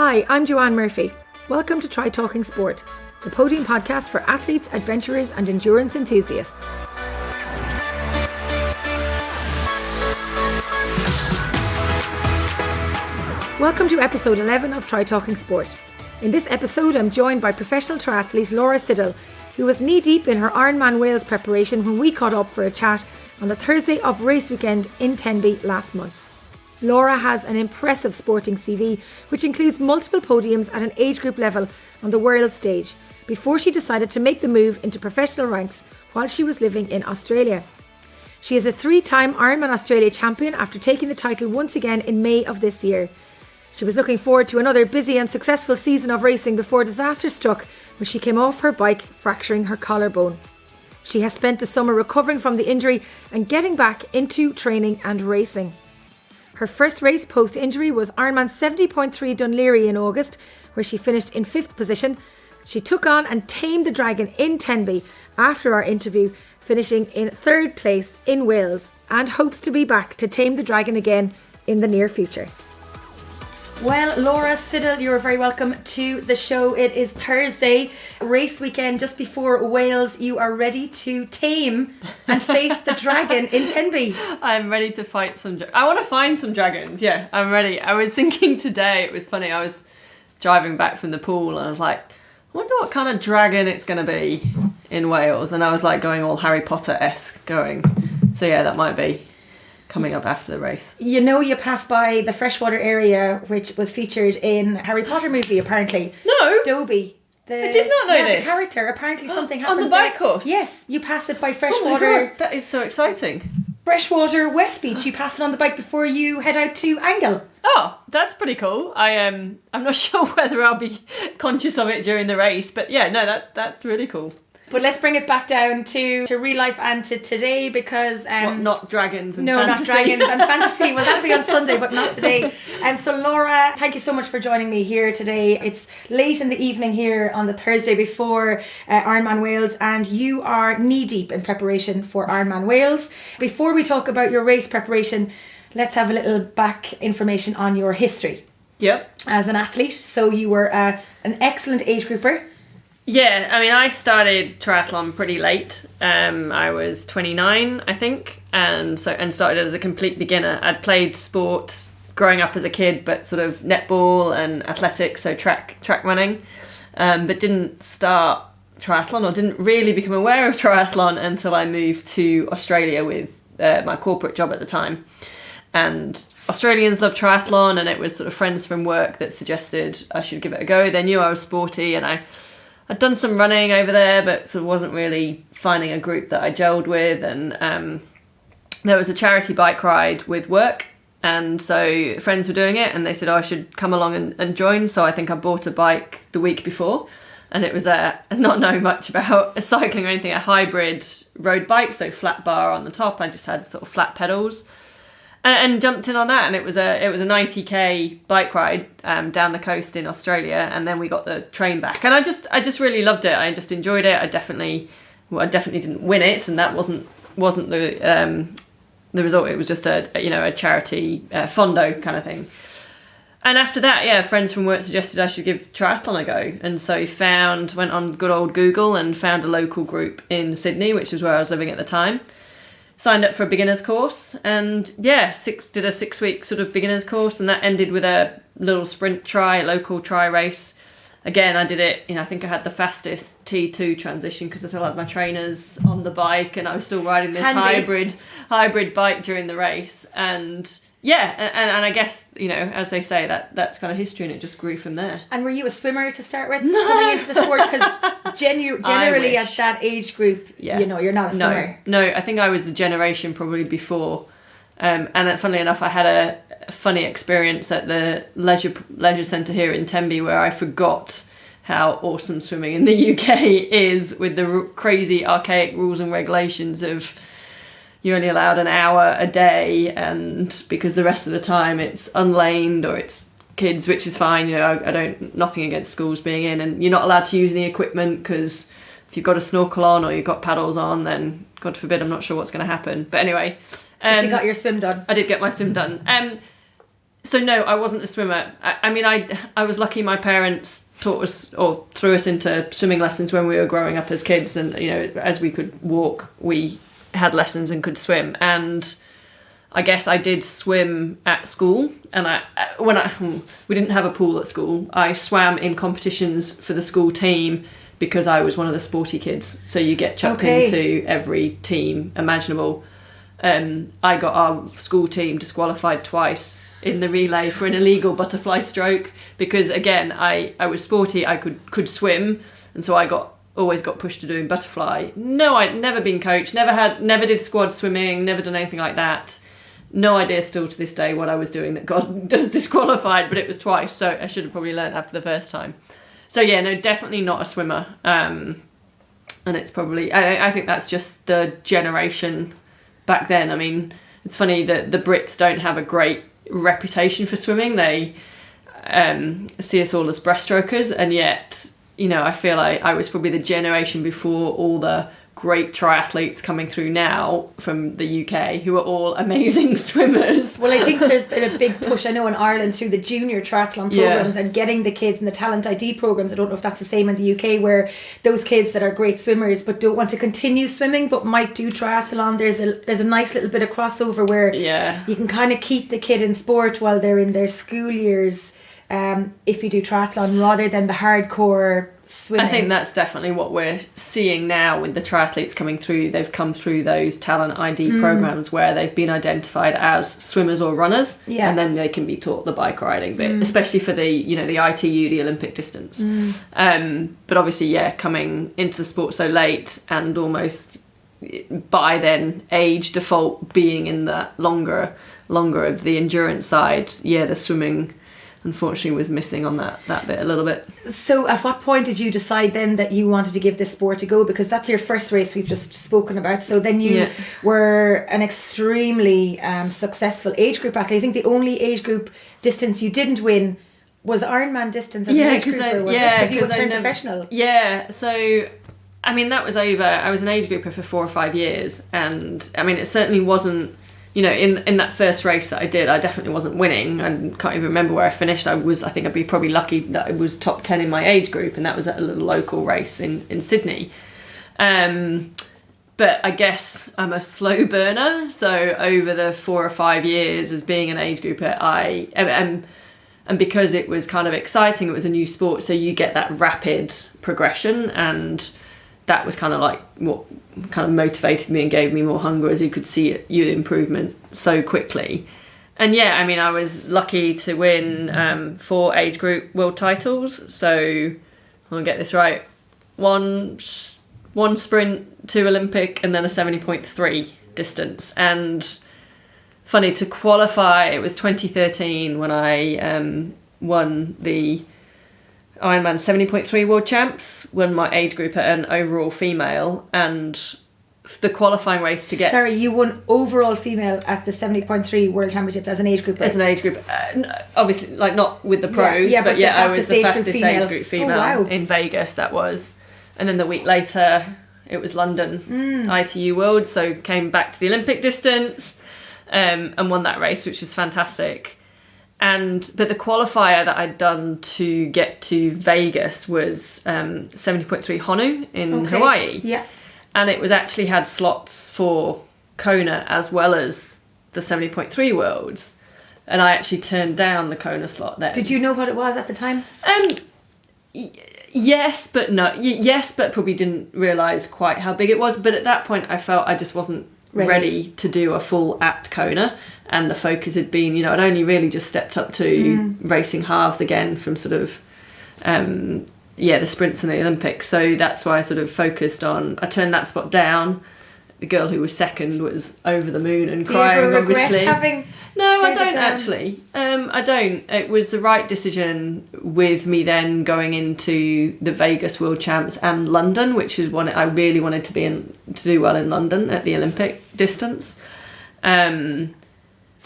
Hi, I'm Joanne Murphy. Welcome to Try Talking Sport, the podium podcast for athletes, adventurers and endurance enthusiasts. Welcome to episode 11 of Try Talking Sport. In this episode, I'm joined by professional triathlete Laura Siddall, who was knee-deep in her IRONMAN Wales preparation when we caught up for a chat on the Thursday of race weekend in Tenby last month. Laura has an impressive sporting CV, which includes multiple podiums at an age group level on the world stage, before she decided to make the move into professional ranks while she was living in Australia. She is a 3-time Ironman Australia champion after taking the title once again in May of this year. She was looking forward to another busy and successful season of racing before disaster struck when she came off her bike, fracturing her collarbone. She has spent the summer recovering from the injury and getting back into training and racing. Her first race post-injury was Ironman 70.3 Dunleary in August, where she finished in 5th position. She took on and tamed the dragon in Tenby after our interview, finishing in 3rd place in Wales, and hopes to be back to tame the dragon again in the near future. Well, Laura Siddall, you're very welcome to the show. It is Thursday, race weekend just before Wales. You are ready to tame and face the dragon in Tenby. I'm ready to fight some... I want to find some dragons, yeah, I'm ready. I was thinking today, it was funny, I was driving back from the pool and I was like, I wonder what kind of dragon it's going to be in Wales. And I was like going all Harry Potter-esque going. So yeah, that might be coming up after the race. You know, you passed by the freshwater area, which was featured in Harry Potter movie, apparently. No. Dobby. I did not know this. The character. Apparently something happens on the bike course? Yes, you pass it by Oh freshwater. my God, that is so exciting. Freshwater West Beach. You pass it on the bike before you head out to Angle. Oh, that's pretty cool. I'm not sure whether I'll be conscious of it during the race, but yeah, no, that's really cool. But let's bring it back down to real life and to today, because... not dragons and no, fantasy. not dragons and fantasy. Well, that'll be on Sunday, but not today. So Laura, thank you so much for joining me here today. It's late in the evening here on the Thursday before Ironman Wales, and you are knee-deep in preparation for Ironman Wales. Before we talk about your race preparation, let's have a little back information on your history. Yep. As an athlete. So you were an excellent age grouper. Yeah, I mean, I started triathlon pretty late. I was 29, I think, and started as a complete beginner. I'd played sport growing up as a kid, but sort of netball and athletics, so track running, but didn't start triathlon or didn't really become aware of triathlon until I moved to Australia with my corporate job at the time. And Australians love triathlon, and it was sort of friends from work that suggested I should give it a go. They knew I was sporty, and I'd done some running over there, but sort of wasn't really finding a group that I gelled with. And there was a charity bike ride with work, and so friends were doing it, and they said, I should come along and join. So I think I bought a bike the week before, and it was not knowing much about cycling or anything, a hybrid road bike, so flat bar on the top. I just had sort of flat pedals. And jumped in on that, and it was a 90k bike ride down the coast in Australia, and then we got the train back, and I just really loved it. I just enjoyed it. I definitely didn't win it, and that wasn't the result. It was just a charity fondo kind of thing. And after that, yeah, friends from work suggested I should give triathlon a go, and so went on good old Google and found a local group in Sydney, which was where I was living at the time. Signed up for a beginner's course, and yeah, did a 6-week sort of beginner's course, and that ended with a little local tri race. Again, I did it, I think I had the fastest T2 transition because I still had my trainers on the bike, and I was still riding this hybrid bike during the race. And yeah, and I guess, as they say, that's kind of history, and it just grew from there. And were you a swimmer to start with, coming into the sport? Because generally at that age group, you're not a swimmer. No, I think I was the generation probably before. And funnily enough, I had a funny experience at the leisure centre here in Tenby where I forgot how awesome swimming in the UK is, with the crazy archaic rules and regulations of... You're only allowed an hour a day, and because the rest of the time it's unlaned or it's kids, which is fine. Nothing against schools being in, and you're not allowed to use any equipment because if you've got a snorkel on or you've got paddles on, then God forbid, I'm not sure what's going to happen. But anyway, but you got your swim done. I did get my swim done. So no, I wasn't a swimmer. I mean, I was lucky. My parents taught us or threw us into swimming lessons when we were growing up as kids, and as we could walk, we had lessons and could swim. And I guess I did swim at school, and we didn't have a pool at school. I swam in competitions for the school team because I was one of the sporty kids. So you get chucked into every team imaginable. I got our school team disqualified twice in the relay for an illegal butterfly stroke because, again, I was sporty, I could swim, and so I always got pushed to doing butterfly. No, I'd never been coached, never did squad swimming, never done anything like that. No idea still to this day what I was doing that got disqualified, but it was twice, so I should have probably learned after the first time. So yeah, no, definitely not a swimmer. And it's probably, I think that's just the generation back then. I mean, it's funny that the Brits don't have a great reputation for swimming. They see us all as breaststrokers, and yet, I feel like I was probably the generation before all the great triathletes coming through now from the UK who are all amazing swimmers. Well, I think there's been a big push, I know, in Ireland through the junior triathlon programs and getting the kids in the talent ID programs. I don't know if that's the same in the UK, where those kids that are great swimmers but don't want to continue swimming but might do triathlon, there's a nice little bit of crossover where you can kind of keep the kid in sport while they're in their school years, if you do triathlon, rather than the hardcore swimming. I think that's definitely what we're seeing now with the triathletes coming through. They've come through those talent ID programs where they've been identified as swimmers or runners, and then they can be taught the bike riding bit, especially for the the ITU, the Olympic distance. But obviously, coming into the sport so late and almost by then age default being in that longer of the endurance side, the swimming unfortunately was missing on that bit a little bit. So at what point did you decide then that you wanted to give this sport a go? Because that's your first race we've just spoken about. So then you were an extremely successful age group athlete. I think the only age group distance you didn't win was Ironman distance as an age grouper, because you turned professional. Yeah, so I mean that was over. I was an age grouper for 4 or 5 years, and I mean it certainly wasn't, in that first race that I did, I definitely wasn't winning. I can't even remember where I finished. I think I'd be probably lucky that I was top 10 in my age group, and that was at a little local race in Sydney. But I guess I'm a slow burner, so over the 4 or 5 years as being an age grouper, and because it was kind of exciting, it was a new sport, so you get that rapid progression, and that was kind of like what kind of motivated me and gave me more hunger, as you could see your improvement so quickly. And I mean, I was lucky to win 4 age group world titles. So I'll get this right: one sprint, 2 Olympic, and then a 70.3 distance. And funny, to qualify, it was 2013 when I won the Ironman 70.3 World Champs, when my age group at an overall female, and the qualifying race to get... Sorry, you won overall female at the 70.3 World Championships as an age group? As an age group. Obviously, like not with the pros, but I was the fastest age group female in Vegas, that was. And then the week later, it was London, ITU World, so came back to the Olympic distance and won that race, which was fantastic. But the qualifier that I'd done to get to Vegas was 70.3 Honu in Hawaii. Yeah. And it was actually had slots for Kona as well as the 70.3 Worlds. And I actually turned down the Kona slot then. Did you know what it was at the time? Yes, but no. Yes, but probably didn't realise quite how big it was. But at that point, I felt I just wasn't ready to do a full at Kona. And the focus had been, I'd only really just stepped up to racing halves again from sort of, the sprints and the Olympics. So that's why I sort of focused on, I turned that spot down. The girl who was second was over the moon and crying, obviously. No, I don't actually. I don't. It was the right decision with me then going into the Vegas World Champs and London, which is one I really wanted to do well in London at the Olympic distance.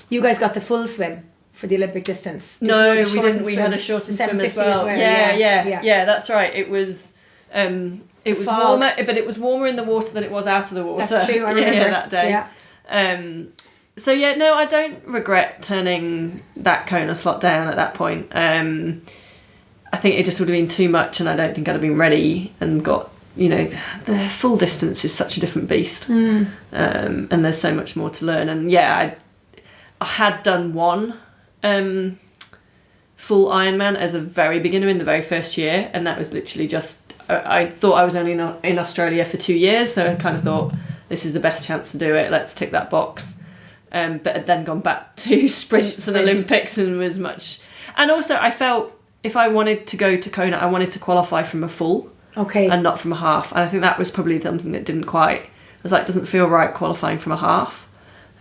You guys got the full swim for the Olympic distance. No, we didn't. We had a shortened swim as well. Yeah, that's right. It was it was warmer, but it was warmer in the water than it was out of the water. That's true. I remember that day. Yeah. So yeah, no, I don't regret turning that Kona slot down at that point. I think it just would have been too much, and I don't think I'd have been ready and got, the full distance is such a different beast. And there's so much more to learn. And yeah, I had done one full Ironman as a very beginner in the very first year, and that was literally just, I thought I was only in Australia for 2 years, so I kind of thought this is the best chance to do it, let's tick that box. But had then gone back to sprints and Olympics and was much... And also I felt if I wanted to go to Kona, I wanted to qualify from a full and not from a half. And I think that was probably something that didn't quite... I was like, it doesn't feel right qualifying from a half.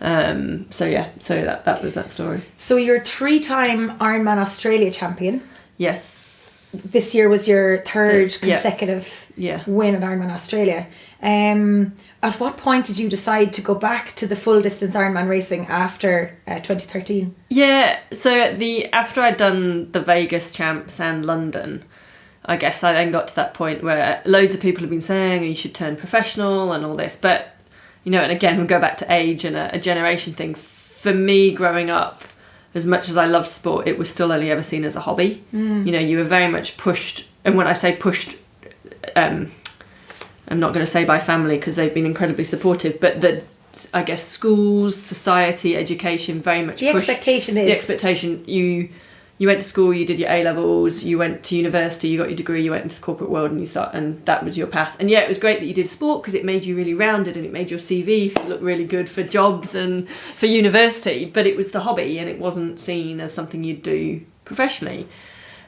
So that was that story. So you're 3-time Ironman Australia champion. Yes. This year was your third consecutive win at Ironman Australia. At what point did you decide to go back to the full distance Ironman racing after 2013? Yeah, so after I'd done the Vegas champs and London, I guess I then got to that point where loads of people have been saying you should turn professional and all this, but and again we'll go back to age and a generation thing. For me, growing up, as much as I loved sport, it was still only ever seen as a hobby. You were very much pushed, and when I say pushed, I'm not going to say by family because they've been incredibly supportive, but I guess schools, society, education very much pushed. The expectation you went to school, you did your A-levels, you went to university, you got your degree, you went into the corporate world and that was your path. And yeah, it was great that you did sport because it made you really rounded and it made your CV look really good for jobs and for university, but it was the hobby and it wasn't seen as something you'd do professionally.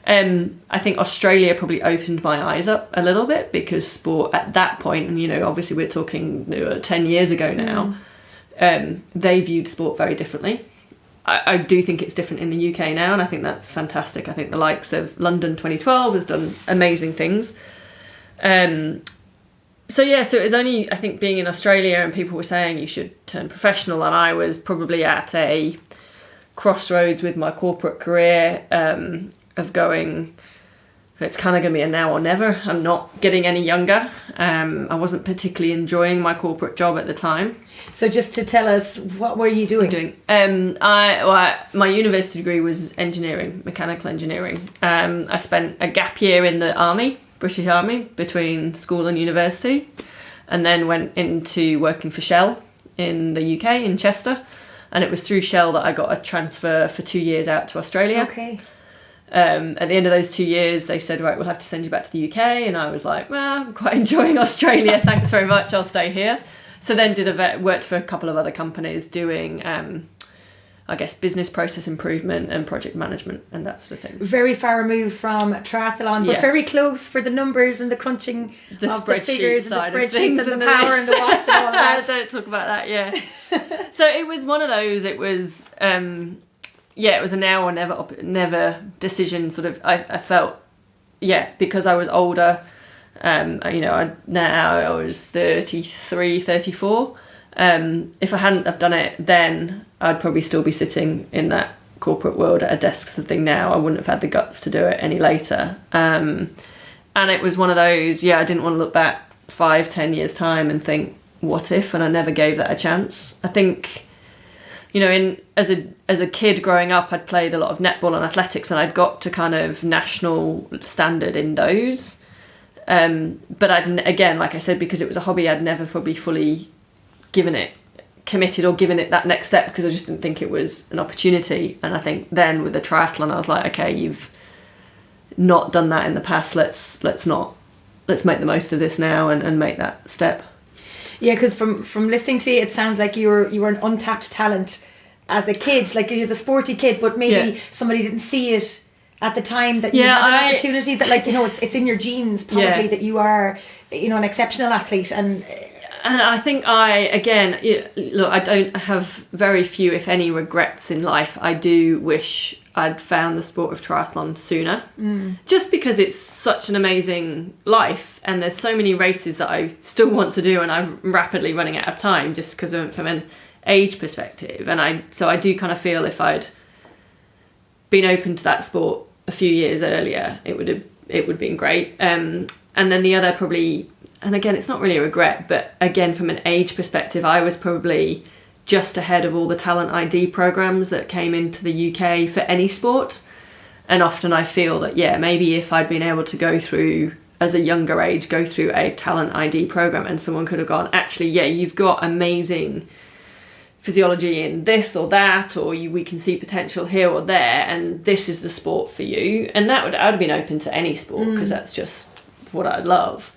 I think Australia probably opened my eyes up a little bit because sport at that point, and obviously we're talking 10 years ago now, they viewed sport very differently. I do think it's different in the UK now, and I think that's fantastic. I think the likes of London 2012 has done amazing things. So it was only, I think, being in Australia and people were saying you should turn professional, and I was probably at a crossroads with my corporate career, of going, it's kind of going to be a now or never. I'm not getting any younger. I wasn't particularly enjoying my corporate job at the time. So just to tell us, what were you doing? My university degree was engineering, mechanical engineering. I spent a gap year in the army, British Army, between school and university, and then went into working for Shell in the UK, in Chester. And it was through Shell that I got a transfer for 2 years out to Australia. Okay. At the end of those 2 years, they said, right, we'll have to send you back to the UK. And I was like, well, I'm quite enjoying Australia. Thanks very much. I'll stay here. So then worked for a couple of other companies doing, I guess, business process improvement and project management and that sort of thing. Very far removed from triathlon, but very close for the numbers and the crunching of the figures and the spreadsheets and the power and the watts and all that. Don't talk about that, yeah. So it was one of those, it was... it was a now or never decision. Sort of, I felt, because I was older, now I was 33, 34. If I hadn't have done it then, I'd probably still be sitting in that corporate world at a desk sort of thing now. I wouldn't have had the guts to do it any later. And it was one of those, I didn't want to look back 5-10 years time and think, what if? And I never gave that a chance. I think... as a kid growing up, I'd played a lot of netball and athletics, and I'd got to kind of national standard in those. But again, like I said, because it was a hobby, I'd never probably fully committed or given it that next step because I just didn't think it was an opportunity. And I think then with the triathlon, I was like, okay, you've not done that in the past. Let's make the most of this now and make that step. Yeah, because from listening to you, it sounds like you were an untapped talent as a kid. Like you're the sporty kid, but maybe somebody didn't see it at the time that you had an opportunity. That it's in your genes probably that you are an exceptional athlete. And I think I don't have very few, if any, regrets in life. I do wish I'd found the sport of triathlon sooner, just because it's such an amazing life and there's so many races that I still want to do and I'm rapidly running out of time just because from an age perspective. And I do kind of feel if I'd been open to that sport a few years earlier, it would have been great. And then the other probably, and again, it's not really a regret, but again, from an age perspective, I was probably just ahead of all the talent ID programs that came into the UK for any sport. And often I feel that, maybe if I'd been able to go through, as a younger age, go through a talent ID program, and someone could have gone, actually, you've got amazing physiology in this or that, or we can see potential here or there, and this is the sport for you. And I would have been open to any sport, because that's just what I love.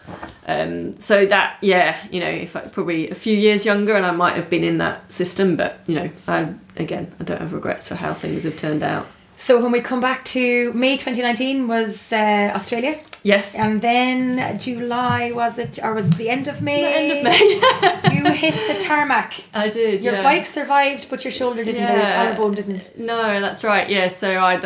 So that, if I probably a few years younger, and I might have been in that system, but I don't have regrets for how things have turned out. So when we come back to May 2019 was Australia. Yes. And then July, was it the end of May? The end of May. You hit the tarmac. I did, Your bike survived, but your shoulder didn't, or your collarbone didn't. No, that's right, yeah. So I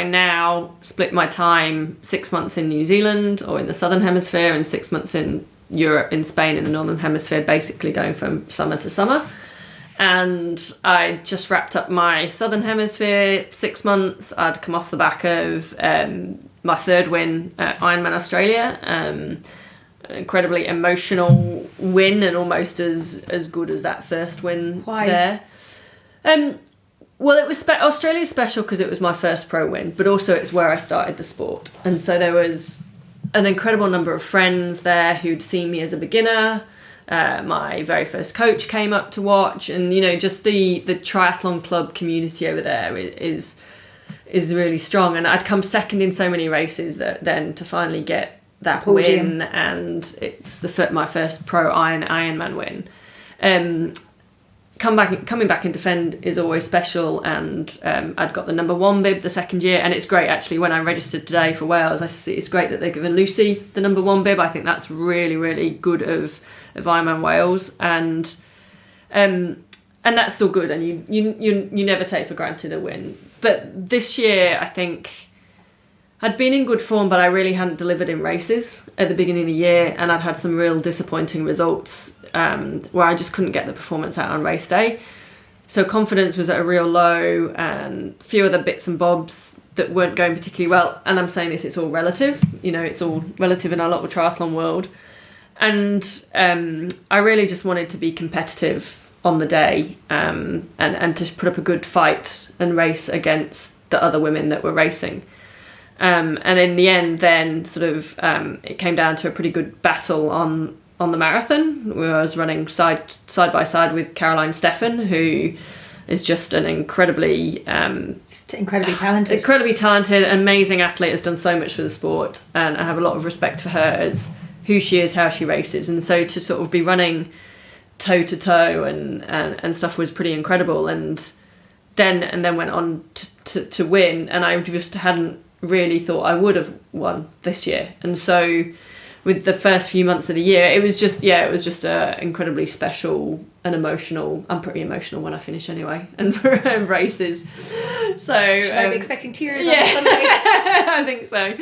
now split my time 6 months in New Zealand, or in the Southern Hemisphere, and 6 months in Europe, in Spain, in the Northern Hemisphere, basically going from summer to summer. And I just wrapped up my Southern Hemisphere 6 months. I'd come off the back of my third win at IRONMAN Australia. An incredibly emotional win, and almost as good as that first win. Why? There. Well, it was Australia's special because it was my first pro win, but also it's where I started the sport. And so there was an incredible number of friends there who'd seen me as a beginner. My very first coach came up to watch, and just the triathlon club community over there is really strong. And I'd come second in so many races that then to finally get that win, and it's my first pro Ironman win. Coming back and defend is always special, and I'd got the number 1 bib the second year, and it's great actually. When I registered today for Wales, I see it's great that they've given Lucy the number 1 bib. I think that's really, really good of IRONMAN Wales, and that's still good, and you never take for granted a win. But this year, I think I'd been in good form, but I really hadn't delivered in races at the beginning of the year, and I'd had some real disappointing results where I just couldn't get the performance out on race day. So confidence was at a real low, and a few other bits and bobs that weren't going particularly well. And I'm saying this, it's all relative. It's all relative in our little triathlon world. And I really just wanted to be competitive on the day, and to put up a good fight and race against the other women that were racing. And in the end, then it came down to a pretty good battle on the marathon, where I was running side by side with Caroline Steffen, who is just an incredibly talented, amazing athlete, has done so much for the sport, and I have a lot of respect for her as who she is, how she races. And so to sort of be running toe to toe and stuff was pretty incredible. And then went on to win, and I just hadn't really thought I would have won this year. And so with the first few months of the year, it was just incredibly special and emotional. I'm pretty emotional when I finish anyway, and for races. So should I be expecting tears on Sunday? I think so.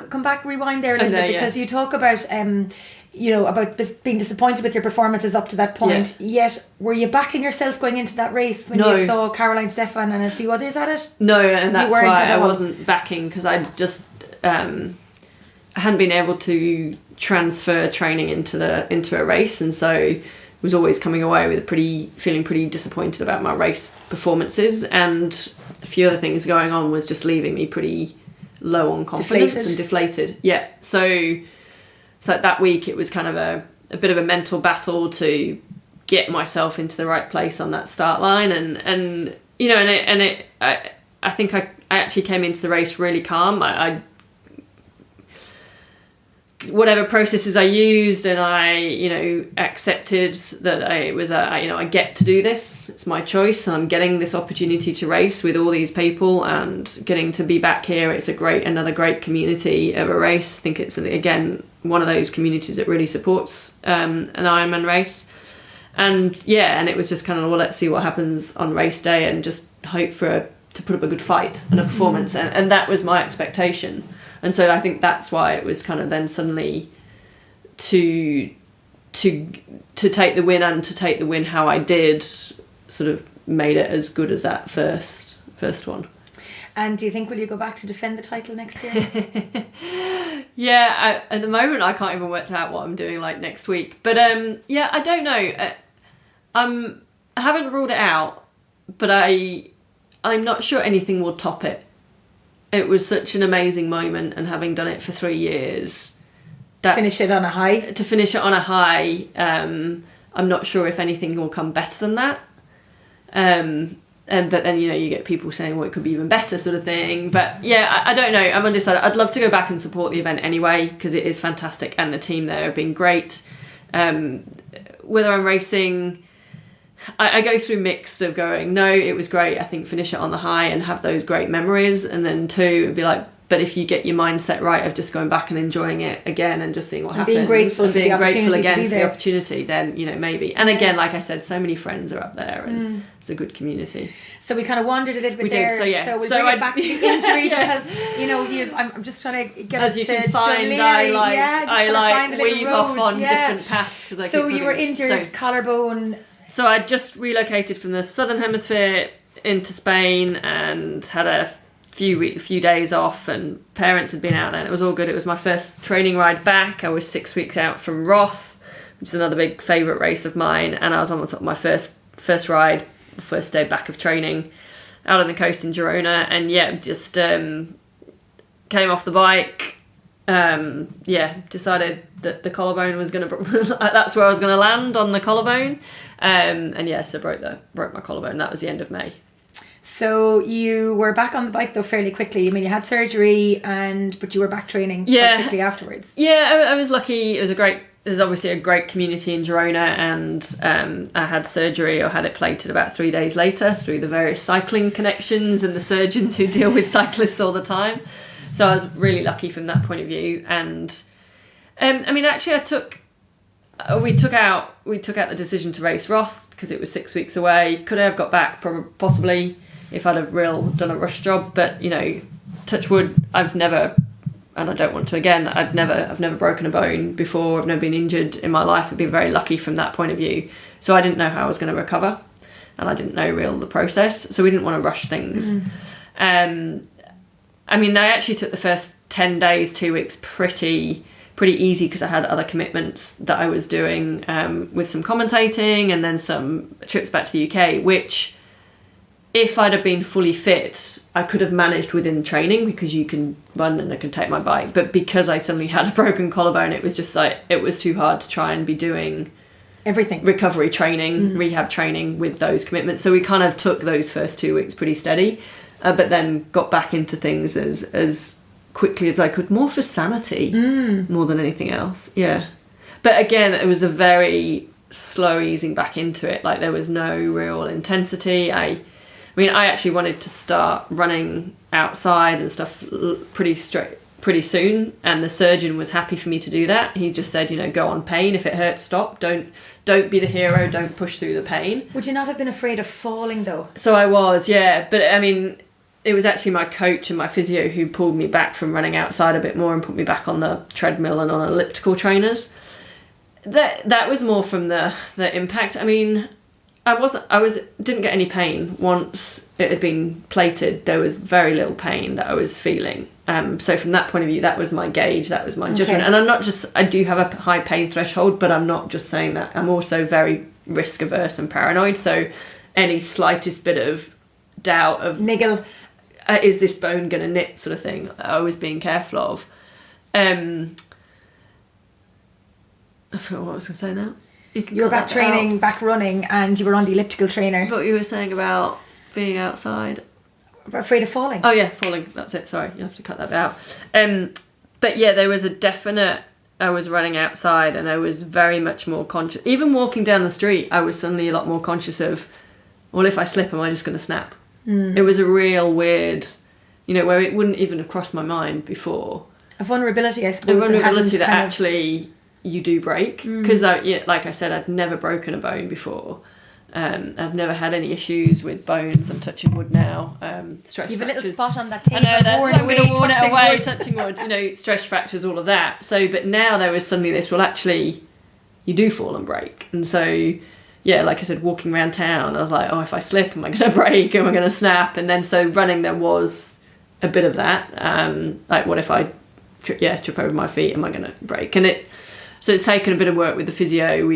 Come back, rewind there a little bit, because you talk about about being disappointed with your performances up to that point. Yet were you backing yourself going into that race when you saw Caroline Steffen and a few others at it? No, and that's why I wasn't backing, because I just I hadn't been able to transfer training into a race, and so was always coming away with feeling pretty disappointed about my race performances, and a few other things going on was just leaving me pretty low on confidence and deflated. Yeah, so that week it was kind of a bit of a mental battle to get myself into the right place on that start line, and I think I actually came into the race really calm. I whatever processes I used, and I accepted that I get to do this. It's my choice, and I'm getting this opportunity to race with all these people and getting to be back here. It's another great community of a race. I think it's again one of those communities that really supports an Ironman race. And it was just kind of, well, let's see what happens on race day, and just hope to put up a good fight and a performance, and that was my expectation. And so I think that's why it was kind of then suddenly to take the win, and to take the win how I did, sort of made it as good as that first one. And do you think will you go back to defend the title next year? Yeah, at the moment I can't even work out what I'm doing like next week. But yeah, I don't know. I haven't ruled it out, but I'm not sure anything will top it. It was such an amazing moment, and having done it for 3 years, Finish it on a high. To finish it on a high, I'm not sure if anything will come better than that. But then, you know, you get people saying, well, it could be even better, sort of thing. But yeah, I don't know. I'm undecided. I'd love to go back and support the event anyway, because it is fantastic, and the team there have been great. Whether I'm racing, I go through mixed of going, no, it was great. I think finish it on the high and have those great memories. And then 2, it'd be like, but if you get your mindset right of just going back and enjoying it again and just seeing what happens, being grateful and being grateful again for the there. opportunity, then, you know, maybe. And again, like I said, so many friends are up there, and it's a good community. So we kind of wandered a little bit there. So we'll bring it back to the injury yeah. because, you know, I'm just trying to get as us you to can find, I like weave off on different paths. Cause so you were injured, collarbone. So I just relocated from the southern hemisphere into Spain and had a few days off, and parents had been out there, and it was all good. It was my first training ride back. I was 6 weeks out from Roth, which is another big favourite race of mine, and I was on my first ride, first day back of training out on the coast in Girona, and yeah, just came off the bike. Decided that the collarbone was going to that's where I was going to land, on the collarbone, and yes, I broke my collarbone. That was the end of May. So you were back on the bike though fairly quickly. I mean, you had surgery, but you were back training quite quickly afterwards. Yeah, I was lucky. There's obviously a great community in Girona, and I had surgery, or had it plated, about 3 days later through the various cycling connections and the surgeons who deal with cyclists all the time. So I was really lucky from that point of view. And I mean, actually, we took out the decision to race Roth because it was 6 weeks away. Could I have got back? Possibly, if I'd have done a rush job. But, you know, touch wood, I've never, and I don't want to again, I've never broken a bone before. I've never been injured in my life. I've been very lucky from that point of view. So I didn't know how I was going to recover, and I didn't know the process. So we didn't want to rush things. I mean, I actually took the first 10 days, 2 weeks pretty easy, because I had other commitments that I was doing with some commentating and then some trips back to the UK, which, if I'd have been fully fit, I could have managed within training, because you can run and I can take my bike. But because I suddenly had a broken collarbone, it was just like, it was too hard to try and be doing everything, recovery training, rehab training with those commitments. So we kind of took those first 2 weeks pretty steady, but then got back into things as quickly as I could, more for sanity more than anything else. Yeah. But again, it was a very slow easing back into it. Like, there was no real intensity. I mean, I actually wanted to start running outside and stuff pretty soon, and the surgeon was happy for me to do that. He just said, you know, go on pain. If it hurts, stop. Don't be the hero. Don't push through the pain. Would you not have been afraid of falling though? So I was, yeah. But I mean, it was actually my coach and my physio who pulled me back from running outside a bit more and put me back on the treadmill and on elliptical trainers. That was more from the impact. I mean, I didn't get any pain once it had been plated. There was very little pain that I was feeling. So from that point of view, that was my gauge, that was my judgment. And I do have a high pain threshold, but I'm not just saying that. I'm also very risk averse and paranoid. So any slightest bit of doubt of niggle, is this bone going to knit, sort of thing, I was being careful of. I forgot what I was going to say now. You were back training, back running, and you were on the elliptical trainer. What you were saying about being outside. Afraid of falling. Oh yeah, falling. That's it. Sorry, you have to cut that bit out. But yeah, there was a definite. I was running outside, and I was very much more conscious. Even walking down the street, I was suddenly a lot more conscious of, well, if I slip, am I just going to snap? It was a real weird, where it wouldn't even have crossed my mind before. A vulnerability, I suppose. A vulnerability that actually you do break, because like I said, I'd never broken a bone before. I've never had any issues with bones. I'm touching wood now. Stretch You've fractures. a little spot on that table. I know that's worn I'm going to warn it away. Wood. Touching wood. Stretch fractures, all of that. So, but now there was suddenly this. Well, actually, you do fall and break, and so yeah, like I said, walking around town, I was like, oh, if I slip, am I going to break? Am I going to snap? And then so running, there was a bit of that. Like, what if I trip over my feet? Am I going to break? So it's taken a bit of work with the physio.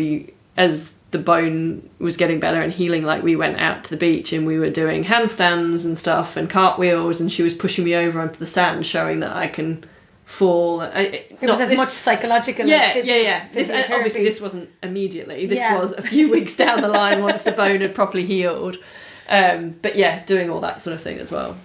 As the bone was getting better and healing, like, we went out to the beach and we were doing handstands and stuff and cartwheels, and she was pushing me over onto the sand, showing that I can fall. It was as much psychological as physiotherapy. Obviously this wasn't immediately. This was a few weeks down the line once the bone had properly healed. But yeah, doing all that sort of thing as well.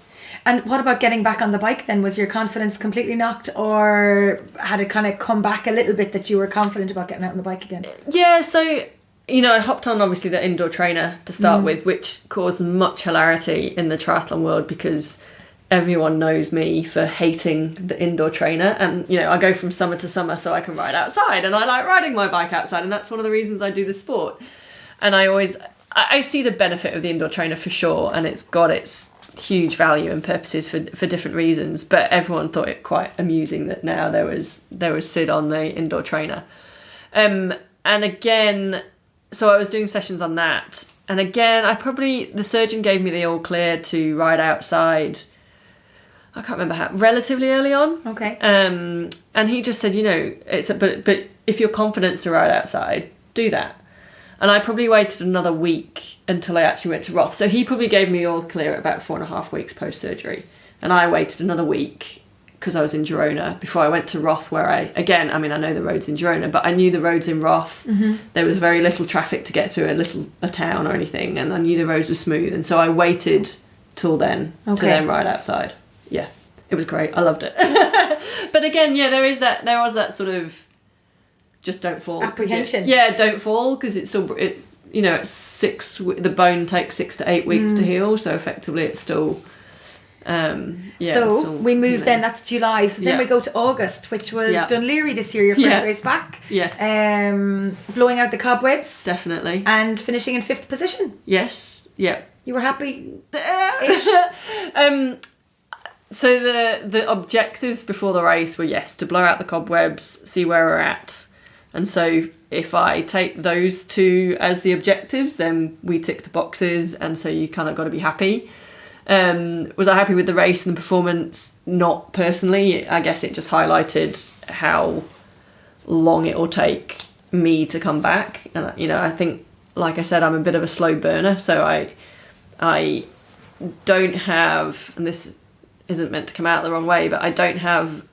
And what about getting back on the bike then? Was your confidence completely knocked, or had it kind of come back a little bit that you were confident about getting out on the bike again? Yeah, so, you know, I hopped on obviously the indoor trainer to start with, which caused much hilarity in the triathlon world because everyone knows me for hating the indoor trainer. And, you know, I go from summer to summer so I can ride outside, and I like riding my bike outside, and that's one of the reasons I do the sport. And I see the benefit of the indoor trainer for sure, and it's got its huge value and purposes for different reasons, but everyone thought it quite amusing that now there was Sid on the indoor trainer. And again, so I was doing sessions on that, and again, the surgeon gave me the all clear to ride outside. I can't remember how, relatively early on. Okay. And he just said, you know, but if you're confident to ride outside, do that. And I probably waited another week until I actually went to Roth. So he probably gave me all clear at about 4.5 weeks post-surgery. And I waited another week because I was in Girona before I went to Roth, where I know the roads in Girona, but I knew the roads in Roth. Mm-hmm. There was very little traffic to get through a town or anything, and I knew the roads were smooth. And so I waited till then to then ride outside. Yeah, it was great. I loved it. But again, yeah, there was that sort of just don't fall apprehension. Don't fall, because it's you know, the bone takes 6 to 8 weeks to heal, so effectively it's still so we move then, that's July, so then we go to August, which was Dunleary this year, your first race back. Yes. Blowing out the cobwebs. Definitely. And finishing in 5th position. Yes. Yeah. You were happy? So the objectives before the race were, to blow out the cobwebs, see where we're at. And so if I take those two as the objectives, then we tick the boxes, and so you kind of got to be happy. Was I happy with the race and the performance? Not personally. I guess it just highlighted how long it will take me to come back. And, you know, I think, like I said, I'm a bit of a slow burner, so I don't have, and this isn't meant to come out the wrong way, but I don't have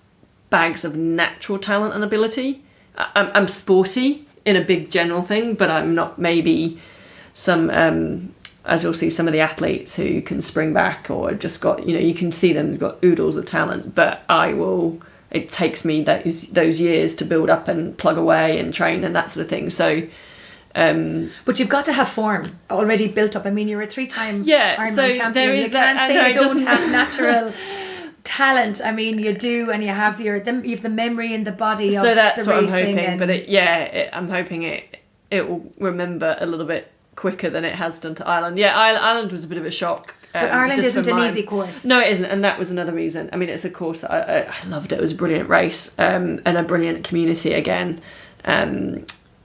bags of natural talent and ability. I'm sporty in a big general thing, but I'm not maybe some, as you'll see, some of the athletes who can spring back or just got, you know, you can see them, they've got oodles of talent, but it takes me those years to build up and plug away and train and that sort of thing. So, but you've got to have form already built up. I mean, you're a 3-time Ironman champion. There is you can't say you don't have natural talent. I mean, you do, and you have you have the memory in the body. So that's what I'm racing. hoping. But I'm hoping it will remember a little bit quicker than it has done to Ireland. Yeah, Ireland was a bit of a shock. But Ireland isn't an easy course. No, it isn't, and that was another reason. I mean, it's a course that I loved. It was a brilliant race, and a brilliant community again.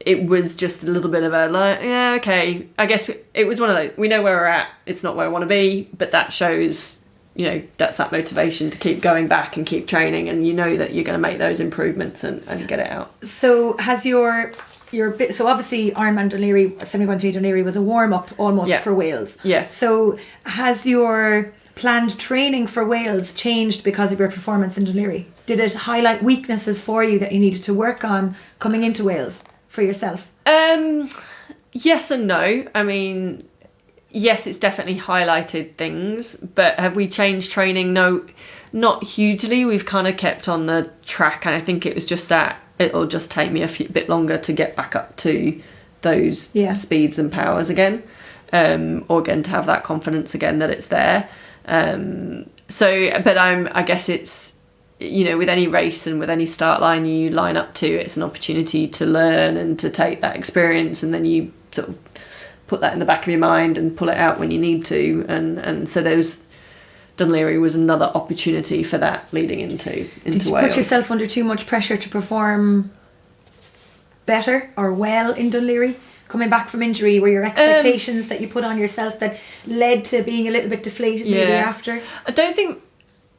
It was just a little bit of a okay. I guess it was one of those. We know where we're at. It's not where I want to be, but that shows, you know, that's that motivation to keep going back and keep training, and you know that you're going to make those improvements and get it out. So has your bit, so obviously Ironman Dunleary, 71.3 Dunleary was a warm up almost for Wales. Yeah. So has your planned training for Wales changed because of your performance in Dunleary? Did it highlight weaknesses for you that you needed to work on coming into Wales for yourself? Yes and no. I mean, yes, it's definitely highlighted things, but have we changed training? No, not hugely. We've kind of kept on the track, and I think it was just that it'll just take me a bit longer to get back up to those speeds and powers again, or again to have that confidence again that it's there. But I guess it's, you know, with any race and with any start line you line up to, it's an opportunity to learn and to take that experience, and then you sort of put that in the back of your mind and pull it out when you need to, and so Dunleary was another opportunity for that leading into Did you Wales. Put yourself under too much pressure to perform better or well in Dunleary? coming back from injury? Were your expectations that you put on yourself that led to being a little bit deflated maybe after? I don't think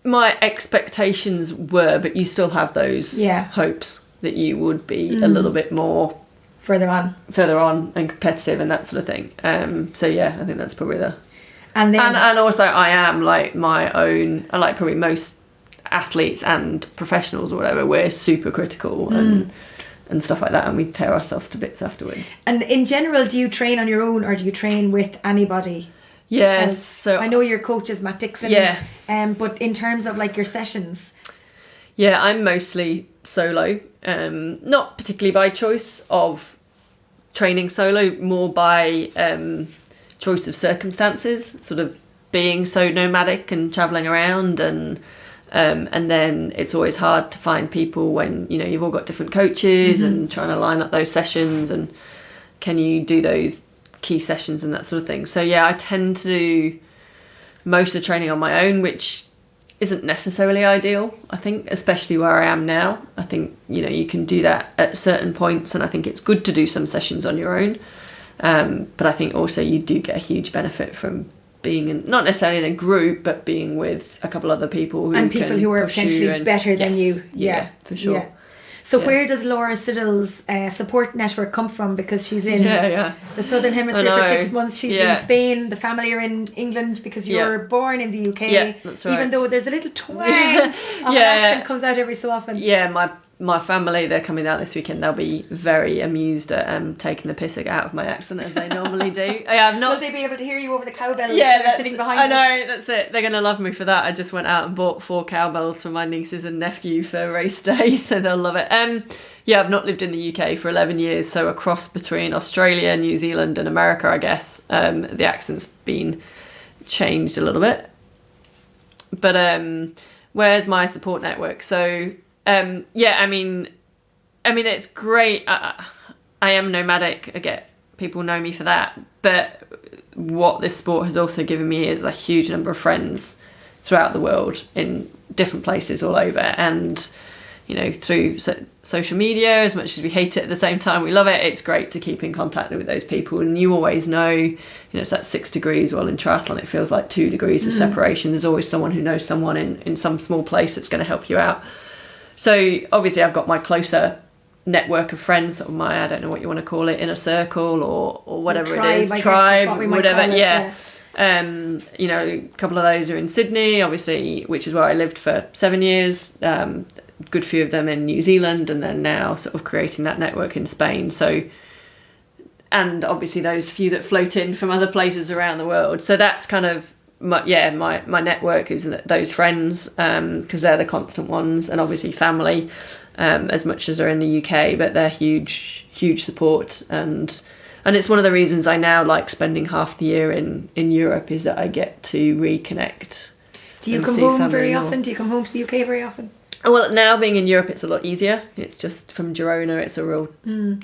my expectations were, but you still have those hopes that you would be a little bit more further on and competitive and that sort of thing. So yeah, I think that's probably the... And then... And also I am like my own... I like probably most athletes and professionals or whatever, we're super critical and stuff like that, and we tear ourselves to bits afterwards. And in general, do you train on your own or do you train with anybody? Yes, so I know your coach is Matt Dixon. Yeah. But in terms of like your sessions, I'm mostly solo. Not particularly by choice of training solo, more by choice of circumstances. Sort of being so nomadic and traveling around, and then it's always hard to find people when you've all got different coaches and trying to line up those sessions, and can you do those key sessions and that sort of thing. So I tend to do most of the training on my own, which isn't necessarily ideal, I think, especially where I am now. I think you can do that at certain points, and I think it's good to do some sessions on your own, but I think also you do get a huge benefit from being not necessarily in a group, but being with a couple other people who are potentially better than you. Yeah, for sure. Yeah. So where does Laura Siddall's support network come from? Because she's in the Southern Hemisphere for 6 months. She's in Spain. The family are in England because you were born in the UK. Yeah, that's right. Even though there's a little twang of an accent comes out every so often. Yeah, my family, they're coming out this weekend. They'll be very amused at taking the piss out of my accent, as they normally do. Will they be able to hear you over the cowbells that are sitting behind us? I know, that's it. They're going to love me for that. I just went out and bought 4 cowbells for my nieces and nephew for race day, so they'll love it. I've not lived in the UK for 11 years, so a cross between Australia, New Zealand and America, I guess. The accent's been changed a little bit. But where's my support network? So... I mean, it's great. I am nomadic. I get people know me for that. But what this sport has also given me is a huge number of friends throughout the world in different places all over. And, through social media, as much as we hate it at the same time, we love it. It's great to keep in contact with those people. And you always know, it's that 6 degrees. Well, in triathlon, it feels like 2 degrees of separation. There's always someone who knows someone in some small place that's going to help you out. So obviously I've got my closer network of friends, or my, I don't know what you want to call it, inner circle or whatever it is, tribe, whatever. A couple of those are in Sydney, obviously, which is where I lived for 7 years. Good few of them in New Zealand, and then now sort of creating that network in Spain. So, and obviously those few that float in from other places around the world. So that's kind of my network is those friends, because they're the constant ones, and obviously family, as much as they're in the UK, but they're huge support, and it's one of the reasons I now like spending half the year in Europe, is that I get to reconnect. Do you come home very often? Do you come home to the UK very often? Well, now being in Europe, it's a lot easier. It's just from Girona, it's a real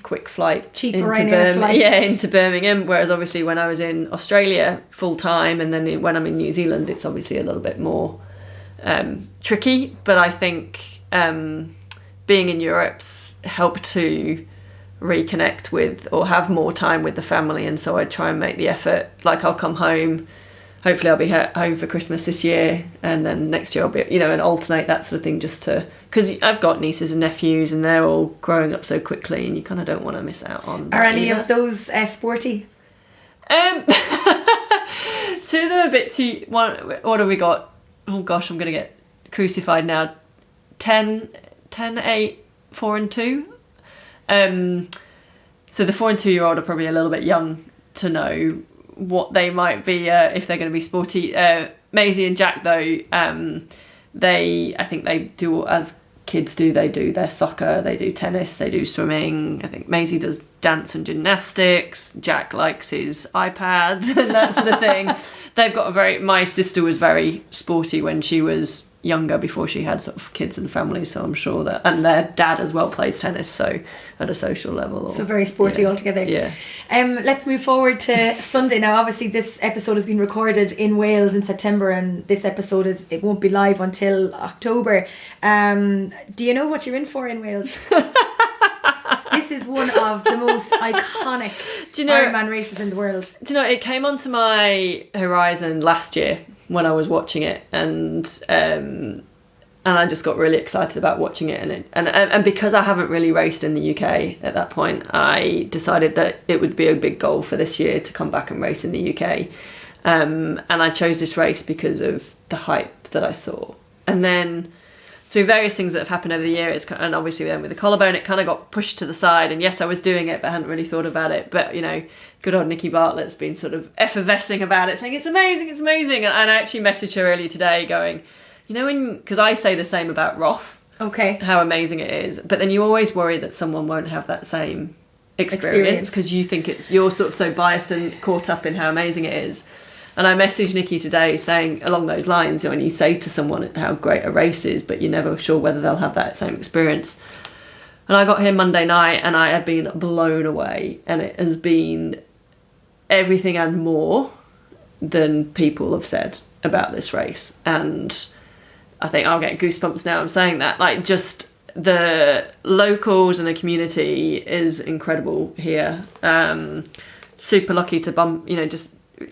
quick flight. Cheap Ryanair flight. Yeah, into Birmingham. Whereas obviously when I was in Australia full time, and then when I'm in New Zealand, it's obviously a little bit more tricky. But I think being in Europe's helped to reconnect with, or have more time with the family. And so I try and make the effort. Like, I'll come home. Hopefully I'll be home for Christmas this year, and then next year I'll be, and alternate that sort of thing, just to, because I've got nieces and nephews and they're all growing up so quickly, and you kind of don't want to miss out on that. Are any of those sporty? Two of them are a bit too, what have we got? Oh gosh, I'm going to get crucified now. 10, 8, 4 and 2. So the 4 and 2 year old are probably a little bit young to know what they might be, if they're going to be sporty. Maisie and Jack, though, I think they do, as kids do, they do their soccer, they do tennis, they do swimming. I think Maisie does dance and gymnastics. Jack likes his iPad and that sort of thing. They've got my sister was very sporty when she was younger, before she had sort of kids and family, so I'm sure that, and their dad as well plays tennis, so at a social level. So very sporty altogether. Yeah. Let's move forward to Sunday. Now obviously this episode has been recorded in Wales in September, and this episode it won't be live until October. Do you know what you're in for in Wales? This this is one of the most iconic Ironman races in the world. Do you know, it came onto my horizon last year when I was watching it, and I just got really excited about watching it, and because I haven't really raced in the UK at that point, I decided that it would be a big goal for this year to come back and race in the UK. And I chose this race because of the hype that I saw. And then through various things that have happened over the year, and obviously then with the collarbone, it kind of got pushed to the side. And yes, I was doing it, but I hadn't really thought about it. But, you know, good old Nikki Bartlett's been sort of effervescing about it, saying it's amazing, it's amazing. And I actually messaged her earlier today going, you know, because I say the same about Roth, how amazing it is. But then you always worry that someone won't have that same experience because you think you're sort of so biased and caught up in how amazing it is. And I messaged Nikki today saying along those lines, you know, when you say to someone how great a race is, but you're never sure whether they'll have that same experience. And I got here Monday night and I have been blown away, and it has been everything and more than people have said about this race. And I think I'll get goosebumps now I'm saying that. Like, just the locals and the community is incredible here. Super lucky to bump, you know, just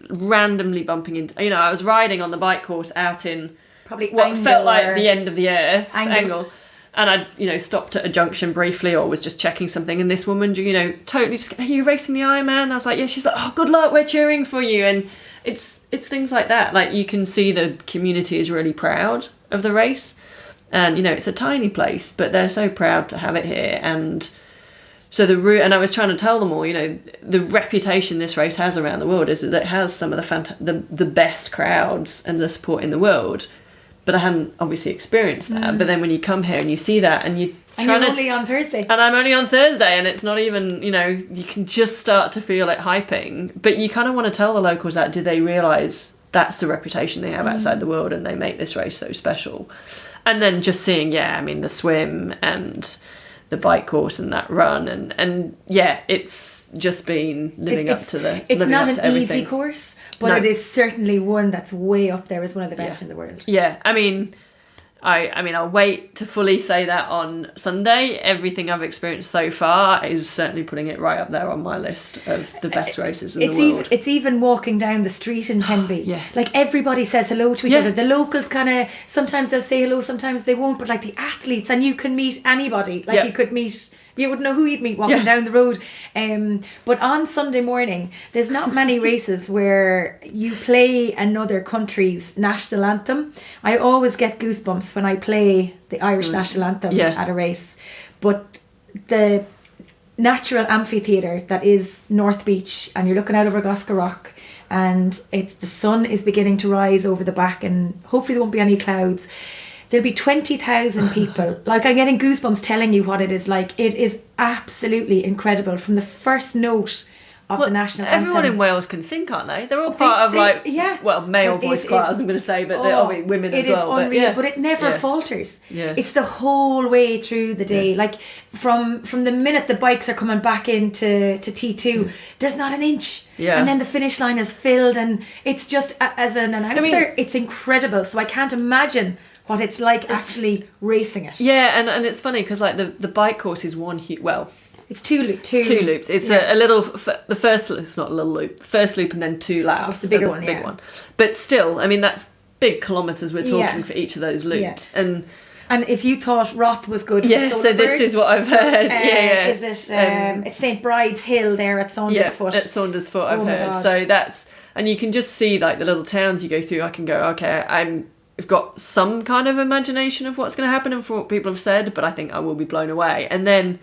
randomly bumping into, you know, I was riding on the bike course out in probably what felt like the end of the earth angle, and I, you know, stopped at a junction briefly or was just checking something, and this woman, you know, totally just, are you racing the Ironman? I was like, yeah. She's like, oh, good luck, we're cheering for you. And it's things like that, like you can see the community is really proud of the race, and you know, it's a tiny place but they're so proud to have it here. And so and I was trying to tell them all, you know, the reputation this race has around the world is that it has some of the best crowds and the support in the world. But I hadn't obviously experienced that. But then when you come here and you see that, and you're only on Thursday. And I'm only on Thursday, and it's not even, you know, you can just start to feel it hyping. But you kind of want to tell the locals that, do they realise that's the reputation they have outside the world, and they make this race so special? And then just seeing, I mean, the swim and the bike course and that run, and yeah, it's just been living up to the. It's not an easy course, but it is certainly one that's way up there as one of the best in the world. Yeah, I mean, I'll wait to fully say that on Sunday. Everything I've experienced so far is certainly putting it right up there on my list of the best races in the world. It's even walking down the street in Tenby. Like, everybody says hello to each other. The locals kind of, sometimes they'll say hello, sometimes they won't, but like the athletes, and you can meet anybody. Like, you could meet... You wouldn't know who you'd meet walking down the road. But on Sunday morning, there's not many races where you play another country's national anthem. I always get goosebumps when I play the Irish national anthem at a race. But the natural amphitheatre that is North Beach, and you're looking out over Gosca Rock, and the sun is beginning to rise over the back, and hopefully there won't be any clouds. There'll be 20,000 people. Like, I'm getting goosebumps telling you what it is like. It is absolutely incredible. From the first note of the national anthem. Everyone in Wales can sing, can't they? They're all part of male voice choir, I'm going to say, but they're obviously women as well. It is unreal, but it never falters. It's the whole way through the day. Like, from the minute the bikes are coming back into T2, there's not an inch. And then the finish line is filled, and it's just, as an announcer, it's incredible. So I can't imagine what it's like actually racing it. And it's funny because like the bike course is one it's two loops. It's a little, the first, it's not a little loop, first loop and then 2 laps. The bigger one, big one. But still, I mean, that's big kilometres we're talking for each of those loops. And if you thought Roth was good, so this is what I've heard. Is it? It's St Bride's Hill there at Saundersfoot. At Saundersfoot, I've heard. God. So that's, and you can just see like the little towns you go through. I can go, okay, I've got some kind of imagination of what's going to happen and from what people have said, but I think I will be blown away. And then,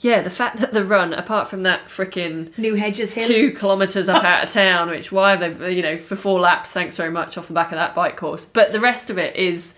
the fact that the run, apart from that frickin' New Hedges Hill, 2 kilometres up out of town, which why have they, for 4 laps, thanks very much, off the back of that bike course. But the rest of it is,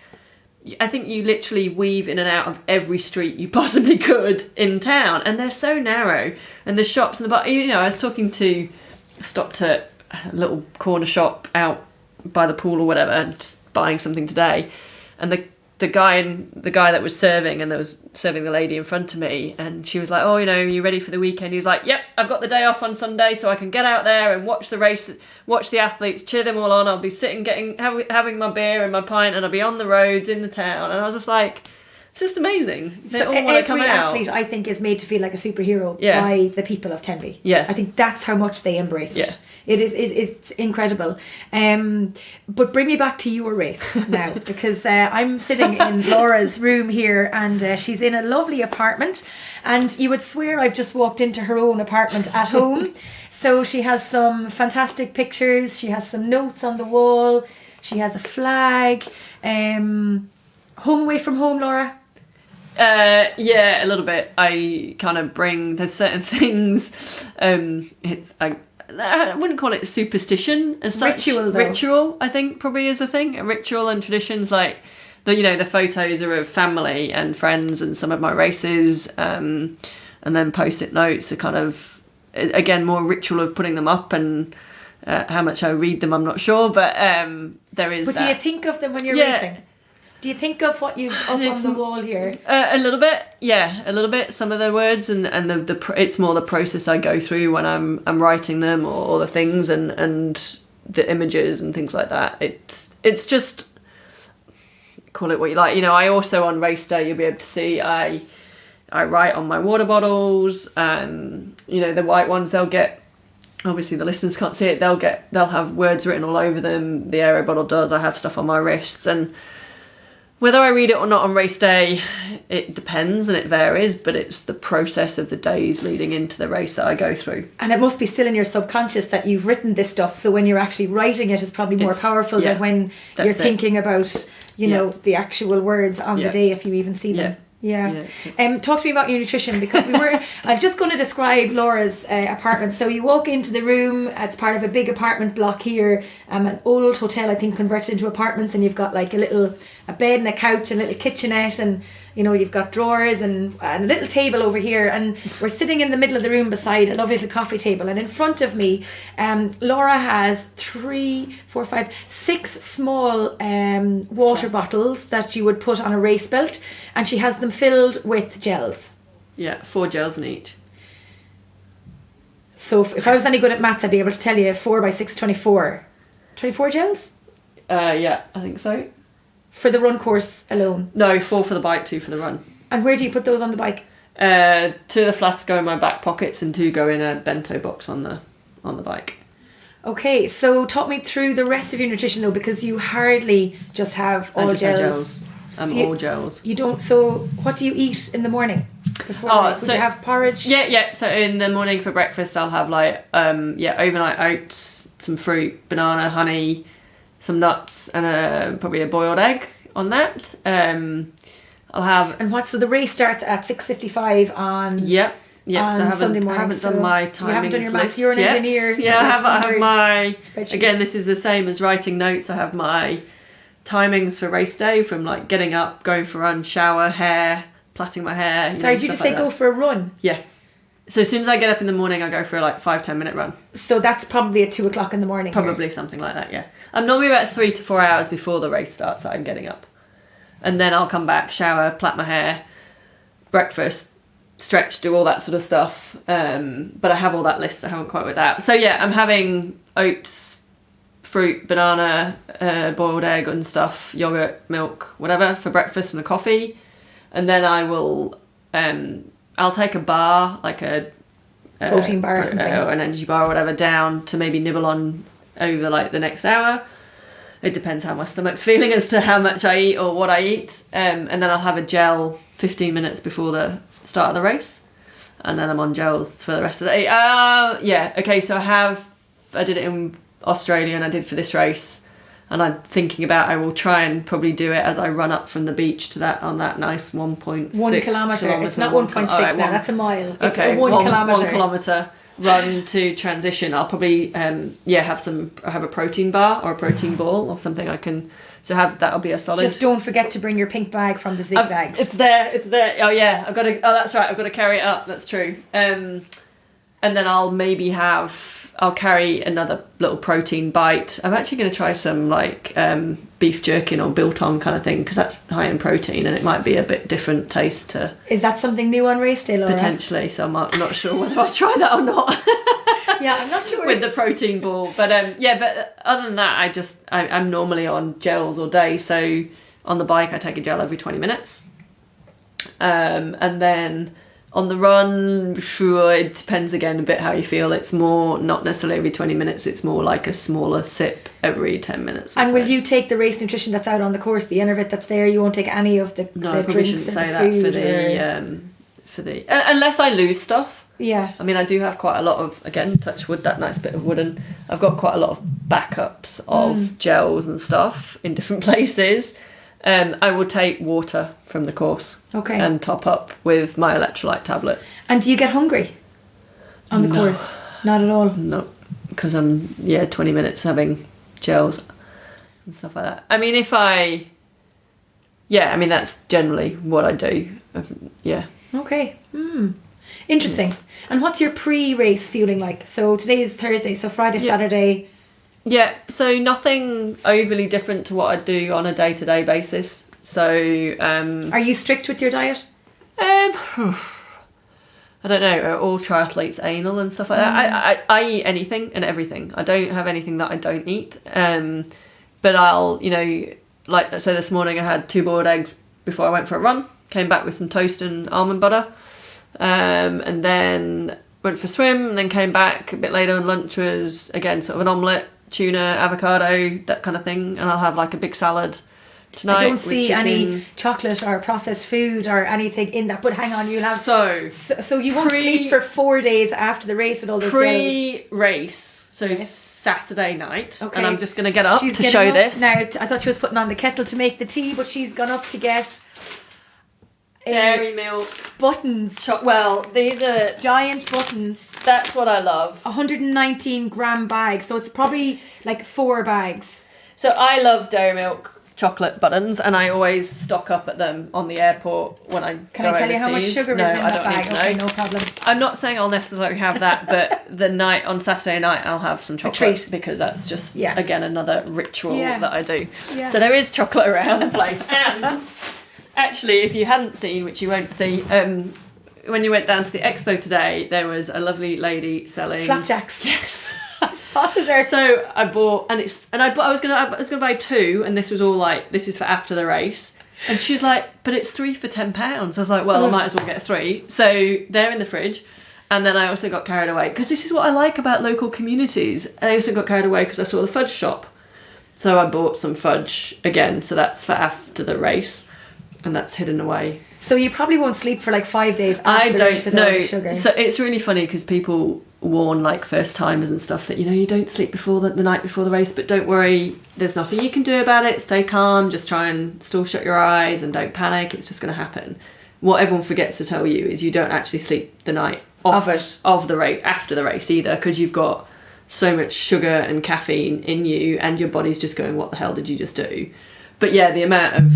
I think you literally weave in and out of every street you possibly could in town, and they're so narrow. And the shops and I stopped at a little corner shop out by the pool or whatever, just buying something today, and the guy that was serving, and that was serving the lady in front of me, and she was like, oh, you ready for the weekend? He was like, yep, I've got the day off on Sunday so I can get out there and watch the race, watch the athletes, cheer them all on. I'll be sitting having my beer and my pint, and I'll be on the roads in the town. And I was just like, It's just amazing. They So all want to come every out. athlete, I think, is made to feel like a superhero Yeah. by the people of Tenby. Yeah. I think that's how much they embrace it. Yeah. It's incredible. But bring me back to your race now, because I'm sitting in Laura's room here, and she's in a lovely apartment, and you would swear I've just walked into her own apartment at home. So she has some fantastic pictures. She has some notes on the wall. She has a flag. Home away from home, Laura? Yeah, a little bit. I kind of bring, there's certain things, I wouldn't call it superstition as such. Ritual, though. Ritual, I think, probably is a thing. A ritual and traditions, like the photos are of family and friends and some of my races, and then post-it notes are kind of, again, more ritual of putting them up, and how much I read them, I'm not sure, but there is. But that. do you think of them when you're racing? Do you think of what you've up on the wall here? A little bit, yeah, a little bit. Some of the words and it's more the process I go through when I'm writing them, or the things and the images and things like that. It's just, call it what you like. I also, on race day, you'll be able to see I write on my water bottles. The white ones, they'll get. Obviously, the listeners can't see it. They'll have words written all over them. The aero bottle does. I have stuff on my wrists, and whether I read it or not on race day, it depends and it varies, but it's the process of the days leading into the race that I go through. And it must be still in your subconscious that you've written this stuff, so when you're actually writing it, it's probably more powerful than when you're thinking about, the actual words on the day, if you even see them. Yeah. Talk to me about your nutrition, because I'm just going to describe Laura's apartment. So you walk into the room, it's part of a big apartment block here, an old hotel, I think, converted into apartments, and you've got like a bed and a couch and a little kitchenette, and you've got drawers and a little table over here, and we're sitting in the middle of the room beside a lovely little coffee table, and in front of me Laura has 6 small water bottles that you would put on a race belt, and she has them filled with gels. 4 gels in each. So if I was any good at maths, I'd be able to tell you 4 by 6, 24 gels? Yeah, I think so. For the run course alone? No, 4 for the bike, 2 for the run. And where do you put those on the bike? 2 of the flasks go in my back pockets, and 2 go in a bento box on the bike. Okay, so talk me through the rest of your nutrition, though, because you hardly just have all gels. All gels. You don't. So what do you eat in the morning before the race? Would you have porridge? Yeah. So in the morning for breakfast, I'll have overnight oats, some fruit, banana, honey, some nuts, and probably a boiled egg on that. I'll have. And so the race starts at 6:55 on. Yep. On so Sunday morning. I haven't done my timings. You haven't done your maths. list You're an yet. engineer. Yeah, I have my. Spreadsheet. Again, this is the same as writing notes. I have my timings for race day, from like getting up, going for a run, shower, hair, plaiting my hair. Sorry, did you just say go for a run? Yeah. So as soon as I get up in the morning, I go for a 5-10 minute run. So that's probably at 2 o'clock in the morning. Probably something like that, yeah. I'm normally about 3 to 4 hours before the race starts that I'm getting up. And then I'll come back, shower, plait my hair, breakfast, stretch, do all that sort of stuff. But I have all that list. I haven't quite with that. So yeah, I'm having oats, fruit, banana, boiled egg and stuff, yogurt, milk, whatever for breakfast, and a coffee. And then I will, I'll take a bar, like a protein bar or something, or an energy bar or whatever, down to maybe nibble on over the next hour. It depends how my stomach's feeling as to how much I eat or what I eat. And then I'll have a gel 15 minutes before the start of the race. And then I'm on gels for the rest of the day. Okay, so I did it in Australia and I did for this race. And I'm thinking about, I will try and probably do it as I run up from the beach to that, on that nice 1.6 1 kilometre. It's not 1.6 now, that's a mile. It's okay, a 1 kilometre. 1 kilometre run to transition. I'll probably have a protein bar or a protein ball or something I can. So that'll be a solid. Just don't forget to bring your pink bag from the zigzags. It's there. Oh yeah, that's right. I've got to carry it up. That's true. And then I'll carry another little protein bite. I'm actually going to try some beef jerkin or biltong kind of thing, because that's high in protein and it might be a bit different taste to. Is that something new on race day, Laura? Potentially, so I'm not sure whether I'll try that or not. Yeah, I'm not sure. With the protein ball. But but other than that, I'm normally on gels all day. So on the bike, I take a gel every 20 minutes. And then on the run, sure, it depends again a bit how you feel. It's more not necessarily every 20 minutes. It's more like a smaller sip every 10 minutes. And will you take the race nutrition that's out on the course, the Enervit that's there? You won't take any of the no, the I probably drinks shouldn't and say the that food for the unless I lose stuff. Yeah. I mean, I do have quite a lot of, again, touch wood, that nice bit of wooden. I've got quite a lot of backups of gels and stuff in different places. I will take water from the course. Okay. And top up with my electrolyte tablets. And do you get hungry on the course? Not at all. No, because I'm 20 minutes having gels and stuff like that. I mean, that's generally what I do. Yeah. Okay. Interesting. And what's your pre-race feeling like? So today is Thursday, so Friday, Saturday. Yeah, so nothing overly different to what I do on a day-to-day basis. So, are you strict with your diet? I don't know. Are all triathletes anal and stuff like that? I eat anything and everything. I don't have anything that I don't eat. But I'll, like, so this morning I had 2 boiled eggs before I went for a run. Came back with some toast and almond butter. And then went for a swim and then came back a bit later, and lunch was, again, sort of an omelette, tuna, avocado, that kind of thing. And I'll have like a big salad tonight. I don't see any chocolate or processed food or anything in that, but hang on, you'll have... So you won't sleep for 4 days after the race with all those pre-race, so okay. Saturday night. Okay. And I'm just going to get up to show this. Now, I thought she was putting on the kettle to make the tea, but she's gone up to get... dairy milk. Buttons. These are... giant buttons. That's what I love. 119 gram bags, so it's probably like 4 bags. So I love dairy milk chocolate buttons, and I always stock up at them on the airport when I Can I tell you how much sugar is in that bag? Okay, no problem. I'm not saying I'll necessarily have that, but the night on Saturday night I'll have some chocolate because that's just again another ritual that I do. Yeah. So there is chocolate around the place. And actually, if you hadn't seen, which you won't see, when you went down to the expo today, there was a lovely lady selling flapjacks. Yes. I spotted her. So I bought, I was gonna buy 2, and this was all like, this is for after the race. And she's like, but it's 3 for £10. I was like, well, I might as well get 3. So they're in the fridge. And then I also got carried away, because this is what I like about local communities. I also got carried away because I saw the fudge shop. So I bought some fudge again. So that's for after the race, and that's hidden away. So you probably won't sleep for like 5 days after the race with all the sugar. So it's really funny because people warn like first timers and stuff that you don't sleep before the night before the race, but don't worry, there's nothing you can do about it. Stay calm, just try and still shut your eyes and don't panic. It's just going to happen. What everyone forgets to tell you is you don't actually sleep the night of the race after the race either, because you've got so much sugar and caffeine in you, and your body's just going, what the hell did you just do? But yeah, the amount of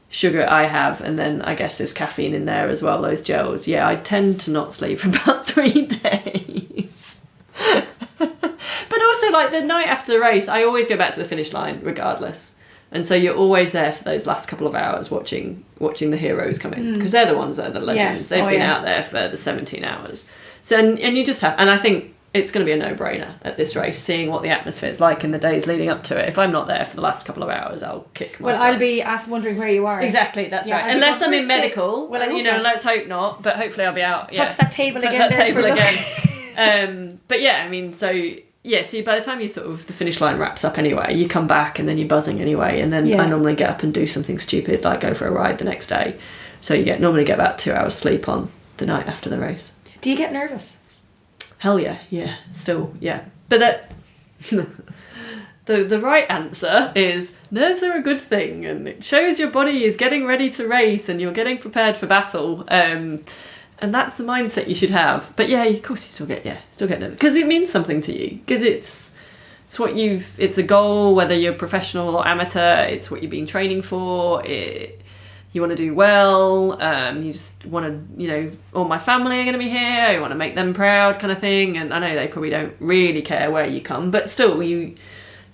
sugar I have, and then I guess there's caffeine in there as well, those gels. Yeah, I tend to not sleep for about 3 days. But also, like, the night after the race, I always go back to the finish line regardless. And so you're always there for those last couple of hours watching the heroes come in, because they're the ones that are the legends. They've been out there for the 17 hours. So, and you just have, and I think it's going to be a no-brainer at this race, seeing what the atmosphere is like in the days leading up to it. If I'm not there for the last couple of hours, I'll kick myself. Well, I'll be wondering where you are. Exactly, that's right. Unless I'm in medical, let's hope not. But hopefully I'll be out. Touch that table again. But yeah, I mean, so by the time you sort of, the finish line wraps up anyway, you come back and then you're buzzing anyway. And then I normally get up and do something stupid, like go for a ride the next day. So you normally get about 2 hours sleep on the night after the race. Do you get nervous? Hell yeah, still, yeah. But that the right answer is nerves are a good thing, and it shows your body is getting ready to race and you're getting prepared for battle. And that's the mindset you should have. But yeah, of course you still get nervous, because it means something to you, because it's it's a goal, whether you're professional or amateur. It's what you've been training for. You want to do well, you just want to, all my family are going to be here, you want to make them proud, kind of thing. And I know they probably don't really care where you come, but still you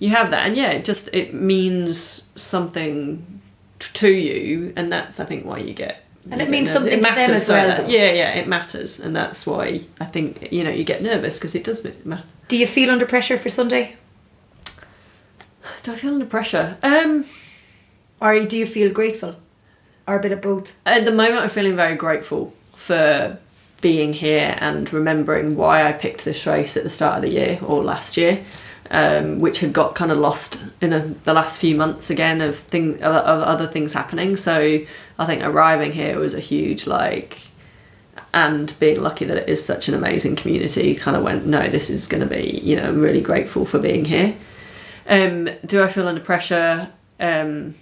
have that. And yeah, it means something to you, and that's, I think, why you get... And it means something to them as well. Yeah, it matters. And that's why I think, you get nervous, because it does matter. Do you feel under pressure for Sunday? Do I feel under pressure? Or do you feel grateful? or a bit of both? At the moment, I'm feeling very grateful for being here and remembering why I picked this race at the start of the year or last year, which had got kind of lost in the last few months again of other things happening. So I think arriving here was a huge and being lucky that it is such an amazing community, kind of went, no, this is going to be, you know, I'm really grateful for being here. Do I feel under pressure? Yeah,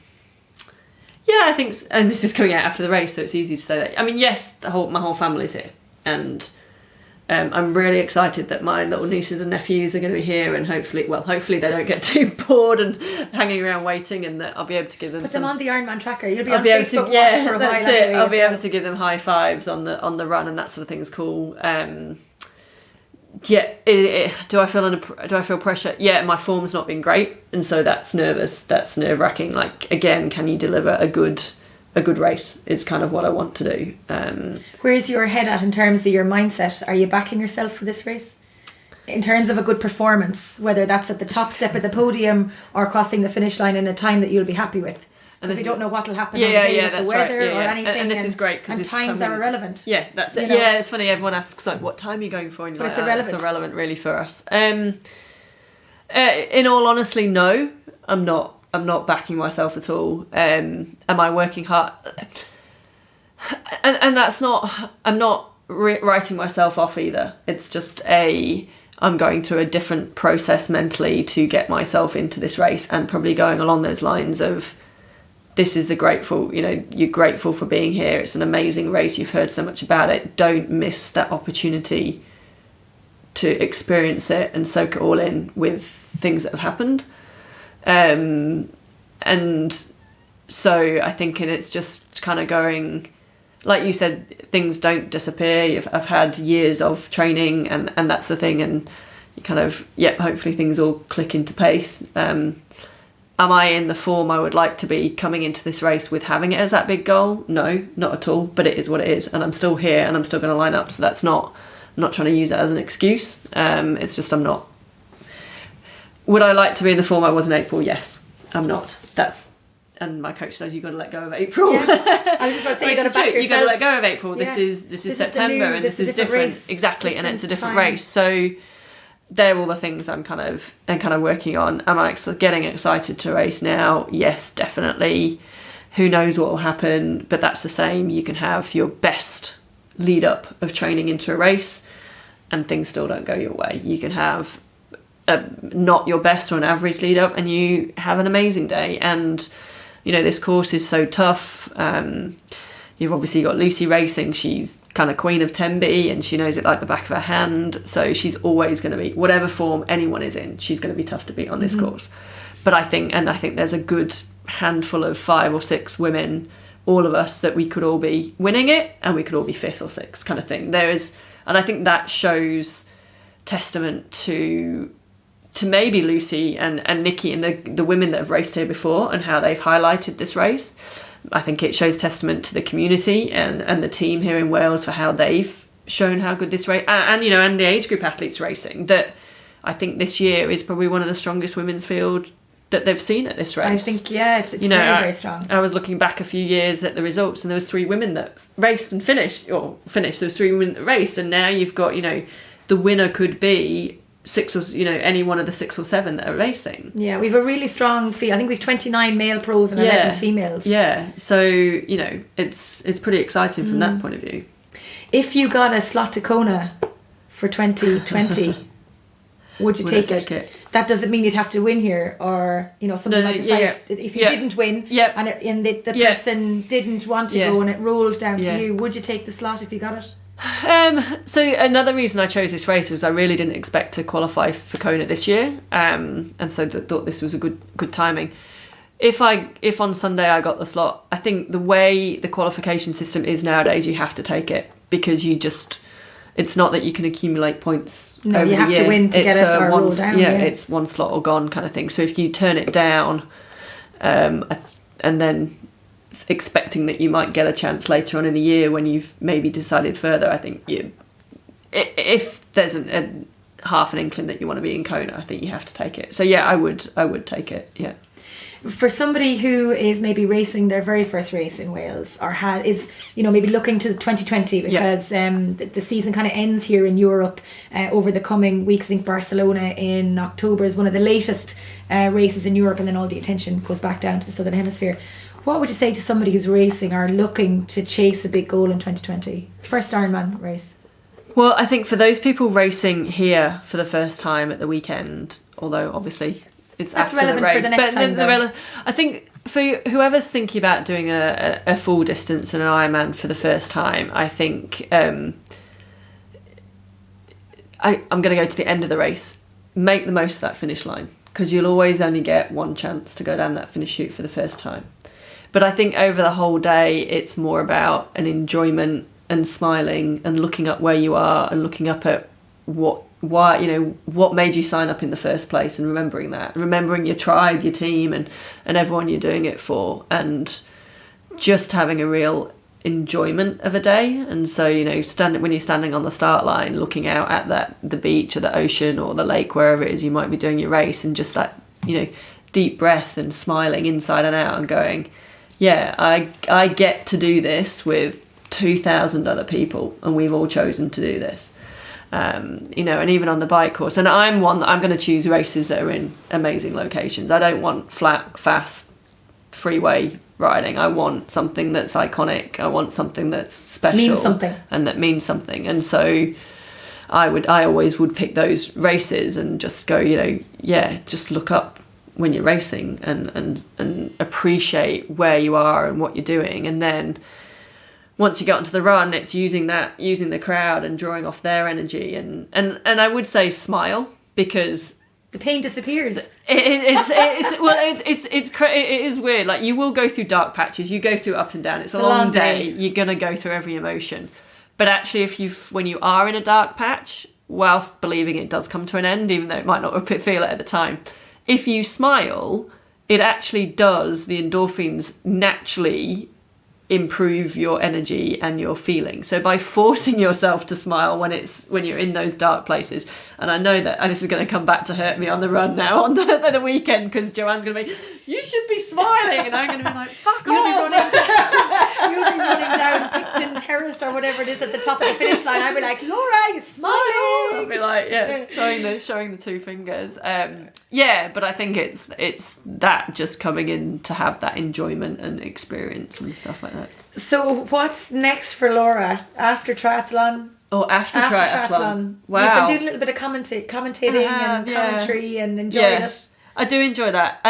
I think, and this is coming out after the race, so it's easy to say that. I mean, yes, my whole family's here, and I'm really excited that my little nieces and nephews are going to be here, and hopefully they don't get too bored and hanging around waiting, and that I'll be able to give them. Put them on the Ironman tracker. You'll be on Facebook Watch for a while. That's it. Anyway, I'll be able to give them high fives on the run, and that sort of thing's cool. Yeah, do I feel pressure? Yeah, my form's not been great, and so that's nerve-wracking. Like, again, can you deliver a good race is kind of what I want to do. Where's your head at in terms of your mindset? Are you backing yourself for this race? In terms of a good performance, whether that's at the top step of the podium or crossing the finish line in a time that you'll be happy with. Because we don't know what will happen on the day with the weather or anything. And this is great because times are irrelevant. Yeah, that's it. Yeah, it's funny. Everyone asks like, "What time are you going for?" And but it's irrelevant. It's irrelevant, really, for us. In all honesty, no, I'm not. I'm not backing myself at all. Am I working hard? And that's not. I'm not writing myself off either. It's just I'm going through a different process mentally to get myself into this race, and probably going along those lines of. This is the grateful, you know, you're grateful for being here. It's an amazing race. You've heard so much about it. Don't miss that opportunity to experience it and soak it all in with things that have happened. And so I think, and it's just kind of going, like you said, things don't disappear. I've had years of training and that's the thing. And you kind of, hopefully things all click into pace. Am I in the form I would like to be coming into this race with having it as that big goal? No, not at all. But it is what it is. And I'm still here and I'm still going to line up. So I'm not trying to use that as an excuse. It's just I'm not. Would I like to be in the form I was in April? Yes. I'm not. And my coach says you've got to let go of April. Yeah. I was just about to say, you've got to back yourself. You've got to let go of April. Yeah. This is September and this is different. Race. Exactly. And it's a different time. race. So they're all the things I'm kind of working on. Am I getting excited to race now? Yes, definitely. Who knows what will happen? But that's the same. You can have your best lead up of training into a race and things still don't go your way. You can have not your best or an average lead up and you have an amazing day. And, you know, this course is so tough. You've obviously got Lucy racing. She's kind of queen of Tenby and she knows it like the back of her hand. So she's always going to be, whatever form anyone is in, she's going to be tough to beat on this course. But I think there's a good handful of 5 or 6 women, all of us, that we could all be winning it and we could all be 5th or 6th kind of thing. And I think that shows testament to maybe Lucy and Nikki and the women that have raced here before and how they've highlighted this race. I think it shows testament to the community and the team here in Wales for how they've shown how good this race and the age group athletes racing, that I think this year is probably one of the strongest women's field that they've seen at this race. I think it's very, very strong. I was looking back a few years at the results and there was 3 women that raced and finished. There was 3 women that raced, and now you've got, the winner could be 6 or any one of the 6 or 7 that are racing. Yeah, we've a really strong field. I think we've 29 male pros and 11 females. Yeah, so it's pretty exciting from that point of view. If you got a slot to Kona for 2020, would you take it? That doesn't mean you'd have to win here, or something like that. If you didn't win, and the person didn't want to go and it rolled down to you, would you take the slot if you got it? So another reason I chose this race was I really didn't expect to qualify for Kona this year, and so thought this was a good timing. If on Sunday I got the slot, I think the way the qualification system is nowadays, you have to take it, because it's not that you can accumulate points over the year. You have to win to get it or roll down. Yeah, it's one slot or gone kind of thing. So if you turn it down, and then expecting that you might get a chance later on in the year when you've maybe decided further, I think if there's a half an inkling that you want to be in Kona, I think you have to take it. So I would take it. Yeah. For somebody who is maybe racing their very first race in Wales, or is maybe looking to 2020, because the season kind of ends here in Europe over the coming weeks. I think Barcelona in October is one of the latest races in Europe, and then all the attention goes back down to the Southern Hemisphere. What would you say to somebody who's racing or looking to chase a big goal in 2020? First Ironman race. Well, I think for those people racing here for the first time at the weekend, although obviously that's after relevant the race, for the next time, I think for whoever's thinking about doing a full distance and an Ironman for the first time, I think I'm going to go to the end of the race. Make the most of that finish line, because you'll always only get one chance to go down that finish chute for the first time. But I think over the whole day, it's more about an enjoyment and smiling and looking up where you are and looking up at what made you sign up in the first place, and remembering your tribe, your team, and everyone you're doing it for, and just having a real enjoyment of a day. And so when you're standing on the start line looking out at the beach or the ocean or the lake, wherever it is you might be doing your race, and just that deep breath and smiling inside and out and going, yeah, I get to do this with 2,000 other people, and we've all chosen to do this. And even on the bike course, and I'm going to choose races that are in amazing locations. I don't want flat, fast, freeway riding. I want something that's iconic. I want something that's special, and that means something. And so I always would pick those races and just go, just look up when you're racing and appreciate where you are and what you're doing. And then once you get onto the run, it's using the crowd and drawing off their energy, and I would say smile, because the pain disappears. It is weird. Like, you will go through dark patches, you go through up and down. It's a long day. You're gonna go through every emotion, but actually, when you are in a dark patch, whilst believing it does come to an end, even though it might not feel it at the time, if you smile, it actually does. The endorphins naturally improve your energy and your feeling. So by forcing yourself to smile when you're in those dark places, and I know that, and this is going to come back to hurt me on the run now on the weekend, because Joanne's going to be, you should be smiling, and I'm going to be like, fuck you'll off. You'll be running down Picton Terrace or whatever it is at the top of the finish line. I'll be like, Laura, you're smiling. I'll be like, showing the two fingers. But I think it's that just coming in to have that enjoyment and experience and stuff like that. So what's next for Laura after triathlon? Oh, after triathlon. Wow. You've been doing a little bit of commentating and commentary and enjoyed it. I do enjoy that.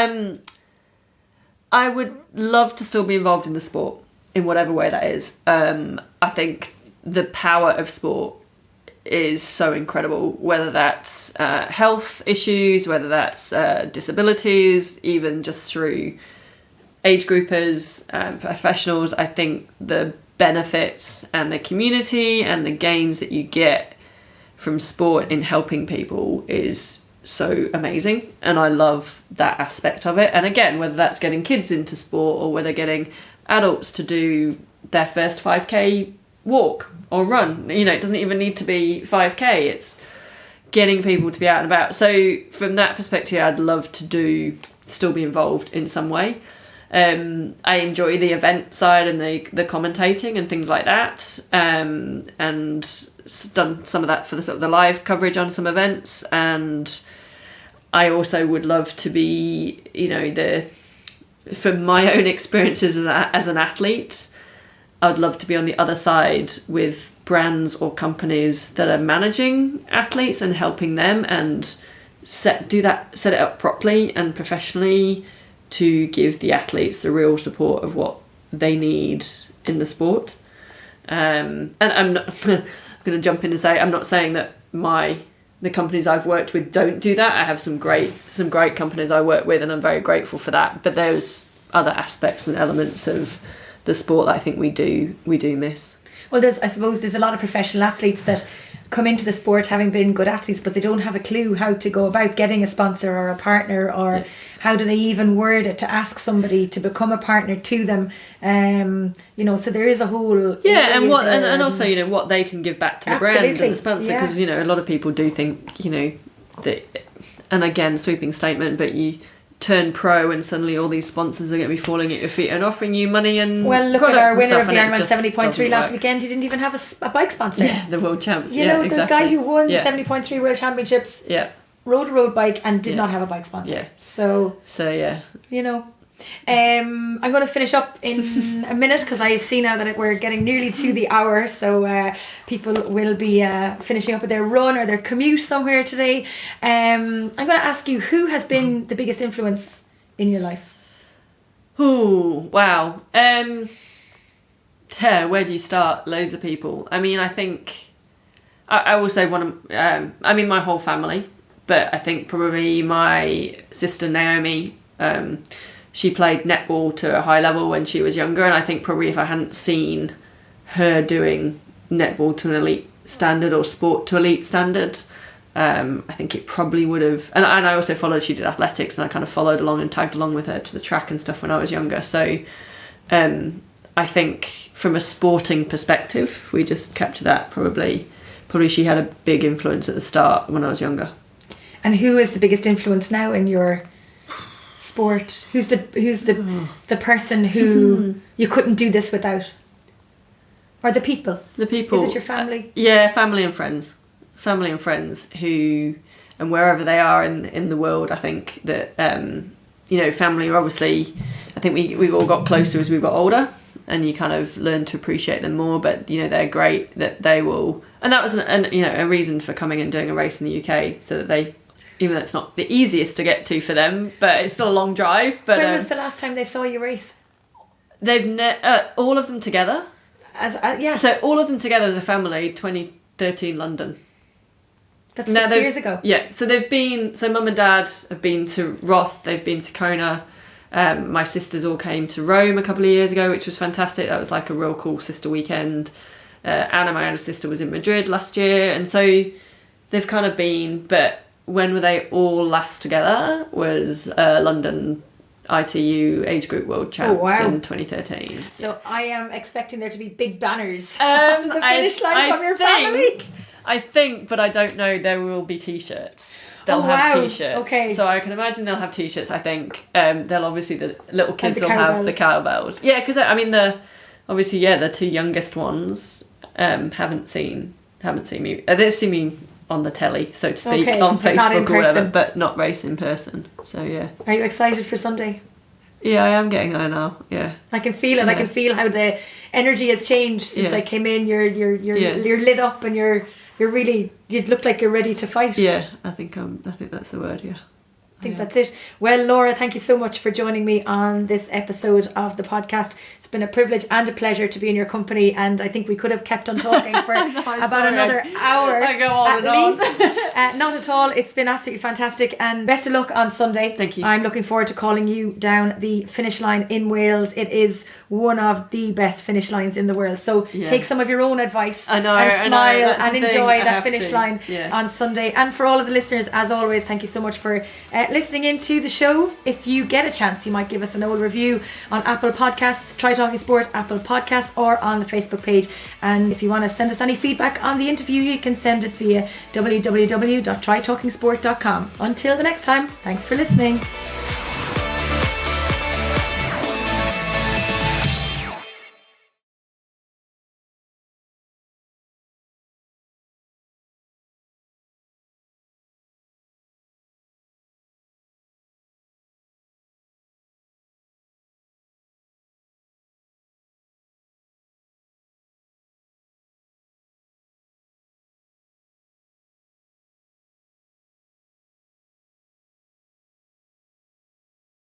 I would love to still be involved in the sport in whatever way that is. I think the power of sport is so incredible, whether that's health issues, whether that's disabilities, even just through age groupers, professionals. I think the benefits and the community and the gains that you get from sport in helping people is so amazing, and I love that aspect of it. And again, whether that's getting kids into sport or whether getting adults to do their first 5k walk or run, it doesn't even need to be 5k, it's getting people to be out and about. So from that perspective, I'd love to still be involved in some way. I enjoy the event side and the commentating and things like that, and done some of that for the sort of the live coverage on some events. And I also would love to be, from my own experiences as an athlete, I'd love to be on the other side with brands or companies that are managing athletes and helping them, and set it up properly and professionally to give the athletes the real support of what they need in the sport. And I'm not I'm going to jump in and say, I'm not saying that the companies I've worked with don't do that. I have some great companies I work with, and I'm very grateful for that. But there's other aspects and elements of the sport that I think we do miss. Well, I suppose there's a lot of professional athletes that come into the sport having been good athletes, but they don't have a clue how to go about getting a sponsor or a partner, or how do they even word it to ask somebody to become a partner to them. So there is a whole and also what they can give back to the brand and the sponsor, because a lot of people do think that, and again, sweeping statement, but turn pro and suddenly all these sponsors are going to be falling at your feet and offering you money and well, look at products our and winner stuff, of the and it Ironman just 70.3 last doesn't weekend. He didn't even have a bike sponsor. Yeah, the world champs. You yeah, know, the exactly. guy who won the Yeah. 70.3 World Championships Yeah. rode a road bike and did Yeah. not have a bike sponsor. Yeah. So yeah. you know. I'm going to finish up in a minute because I see now that we're getting nearly to the hour, so people will be finishing up with their run or their commute somewhere today. I'm going to ask you, who has been the biggest influence in your life? Ooh, wow. Where do you start? Loads of people. I mean, I think I will say my whole family, but I think probably my sister Naomi, she played netball to a high level when she was younger, and I think probably if I hadn't seen her doing netball to an elite standard or sport to elite standard, I think it probably would have... And I also followed, she did athletics, and I kind of followed along and tagged along with her to the track and stuff when I was younger. So I think from a sporting perspective, if we just capture that, probably she had a big influence at the start when I was younger. And who is the biggest influence now in your... sport? Who's the person who you couldn't do this without? Or the people? The people. Is it your family? Yeah, family and friends who, and wherever they are in the world, I think that family are obviously, I think we've all got closer as we've got older, and you kind of learn to appreciate them more. But they're great that they will, and that was a reason for coming and doing a race in the UK, so that they, even though it's not the easiest to get to for them, but it's still a long drive. But when was the last time they saw you race? They've all of them together. So all of them together as a family. 2013 London. That's 6 years ago. Yeah. So they've been. So mum and dad have been to Roth. They've been to Kona. My sisters all came to Rome a couple of years ago, which was fantastic. That was like a real cool sister weekend. Anna, my older sister, was in Madrid last year, and so they've kind of been, but. When were they all last together was London ITU age group world champs in 2013. So I am expecting there to be big banners on the finish line from your family. I think, but I don't know. There will be T-shirts. They'll have T-shirts. Okay. So I can imagine they'll have T-shirts. I think they'll obviously, the little kids will have the cowbells. Yeah, because I mean the two youngest ones haven't seen me. They've seen me on the telly, so to speak, on Facebook or whatever, but not race in person. So yeah. Are you excited for Sunday? Yeah, I am getting there now. Yeah, I can feel it. Yeah. I can feel how the energy has changed since I came in. You're lit up, and you're really. You look like you're ready to fight. Yeah, I think that's the word. Yeah. I think that's it. Well, Laura, thank you so much for joining me on this episode of the podcast. It's been a privilege and a pleasure to be in your company, and I think we could have kept on talking for another hour. I go on at least. Not at all. It's been absolutely fantastic, and best of luck on Sunday. Thank you. I'm looking forward to calling you down the finish line in Wales. It is one of the best finish lines in the world. So take some of your own advice and smile and enjoy that finish line on Sunday. And for all of the listeners, as always, thank you so much for listening into the show. If you get a chance, you might give us an old review on Apple Podcasts, Try Talking Sport, Apple Podcasts, or on the Facebook page. And if you want to send us any feedback on the interview, you can send it via www.trytalkingsport.com. Until the next time, thanks for listening.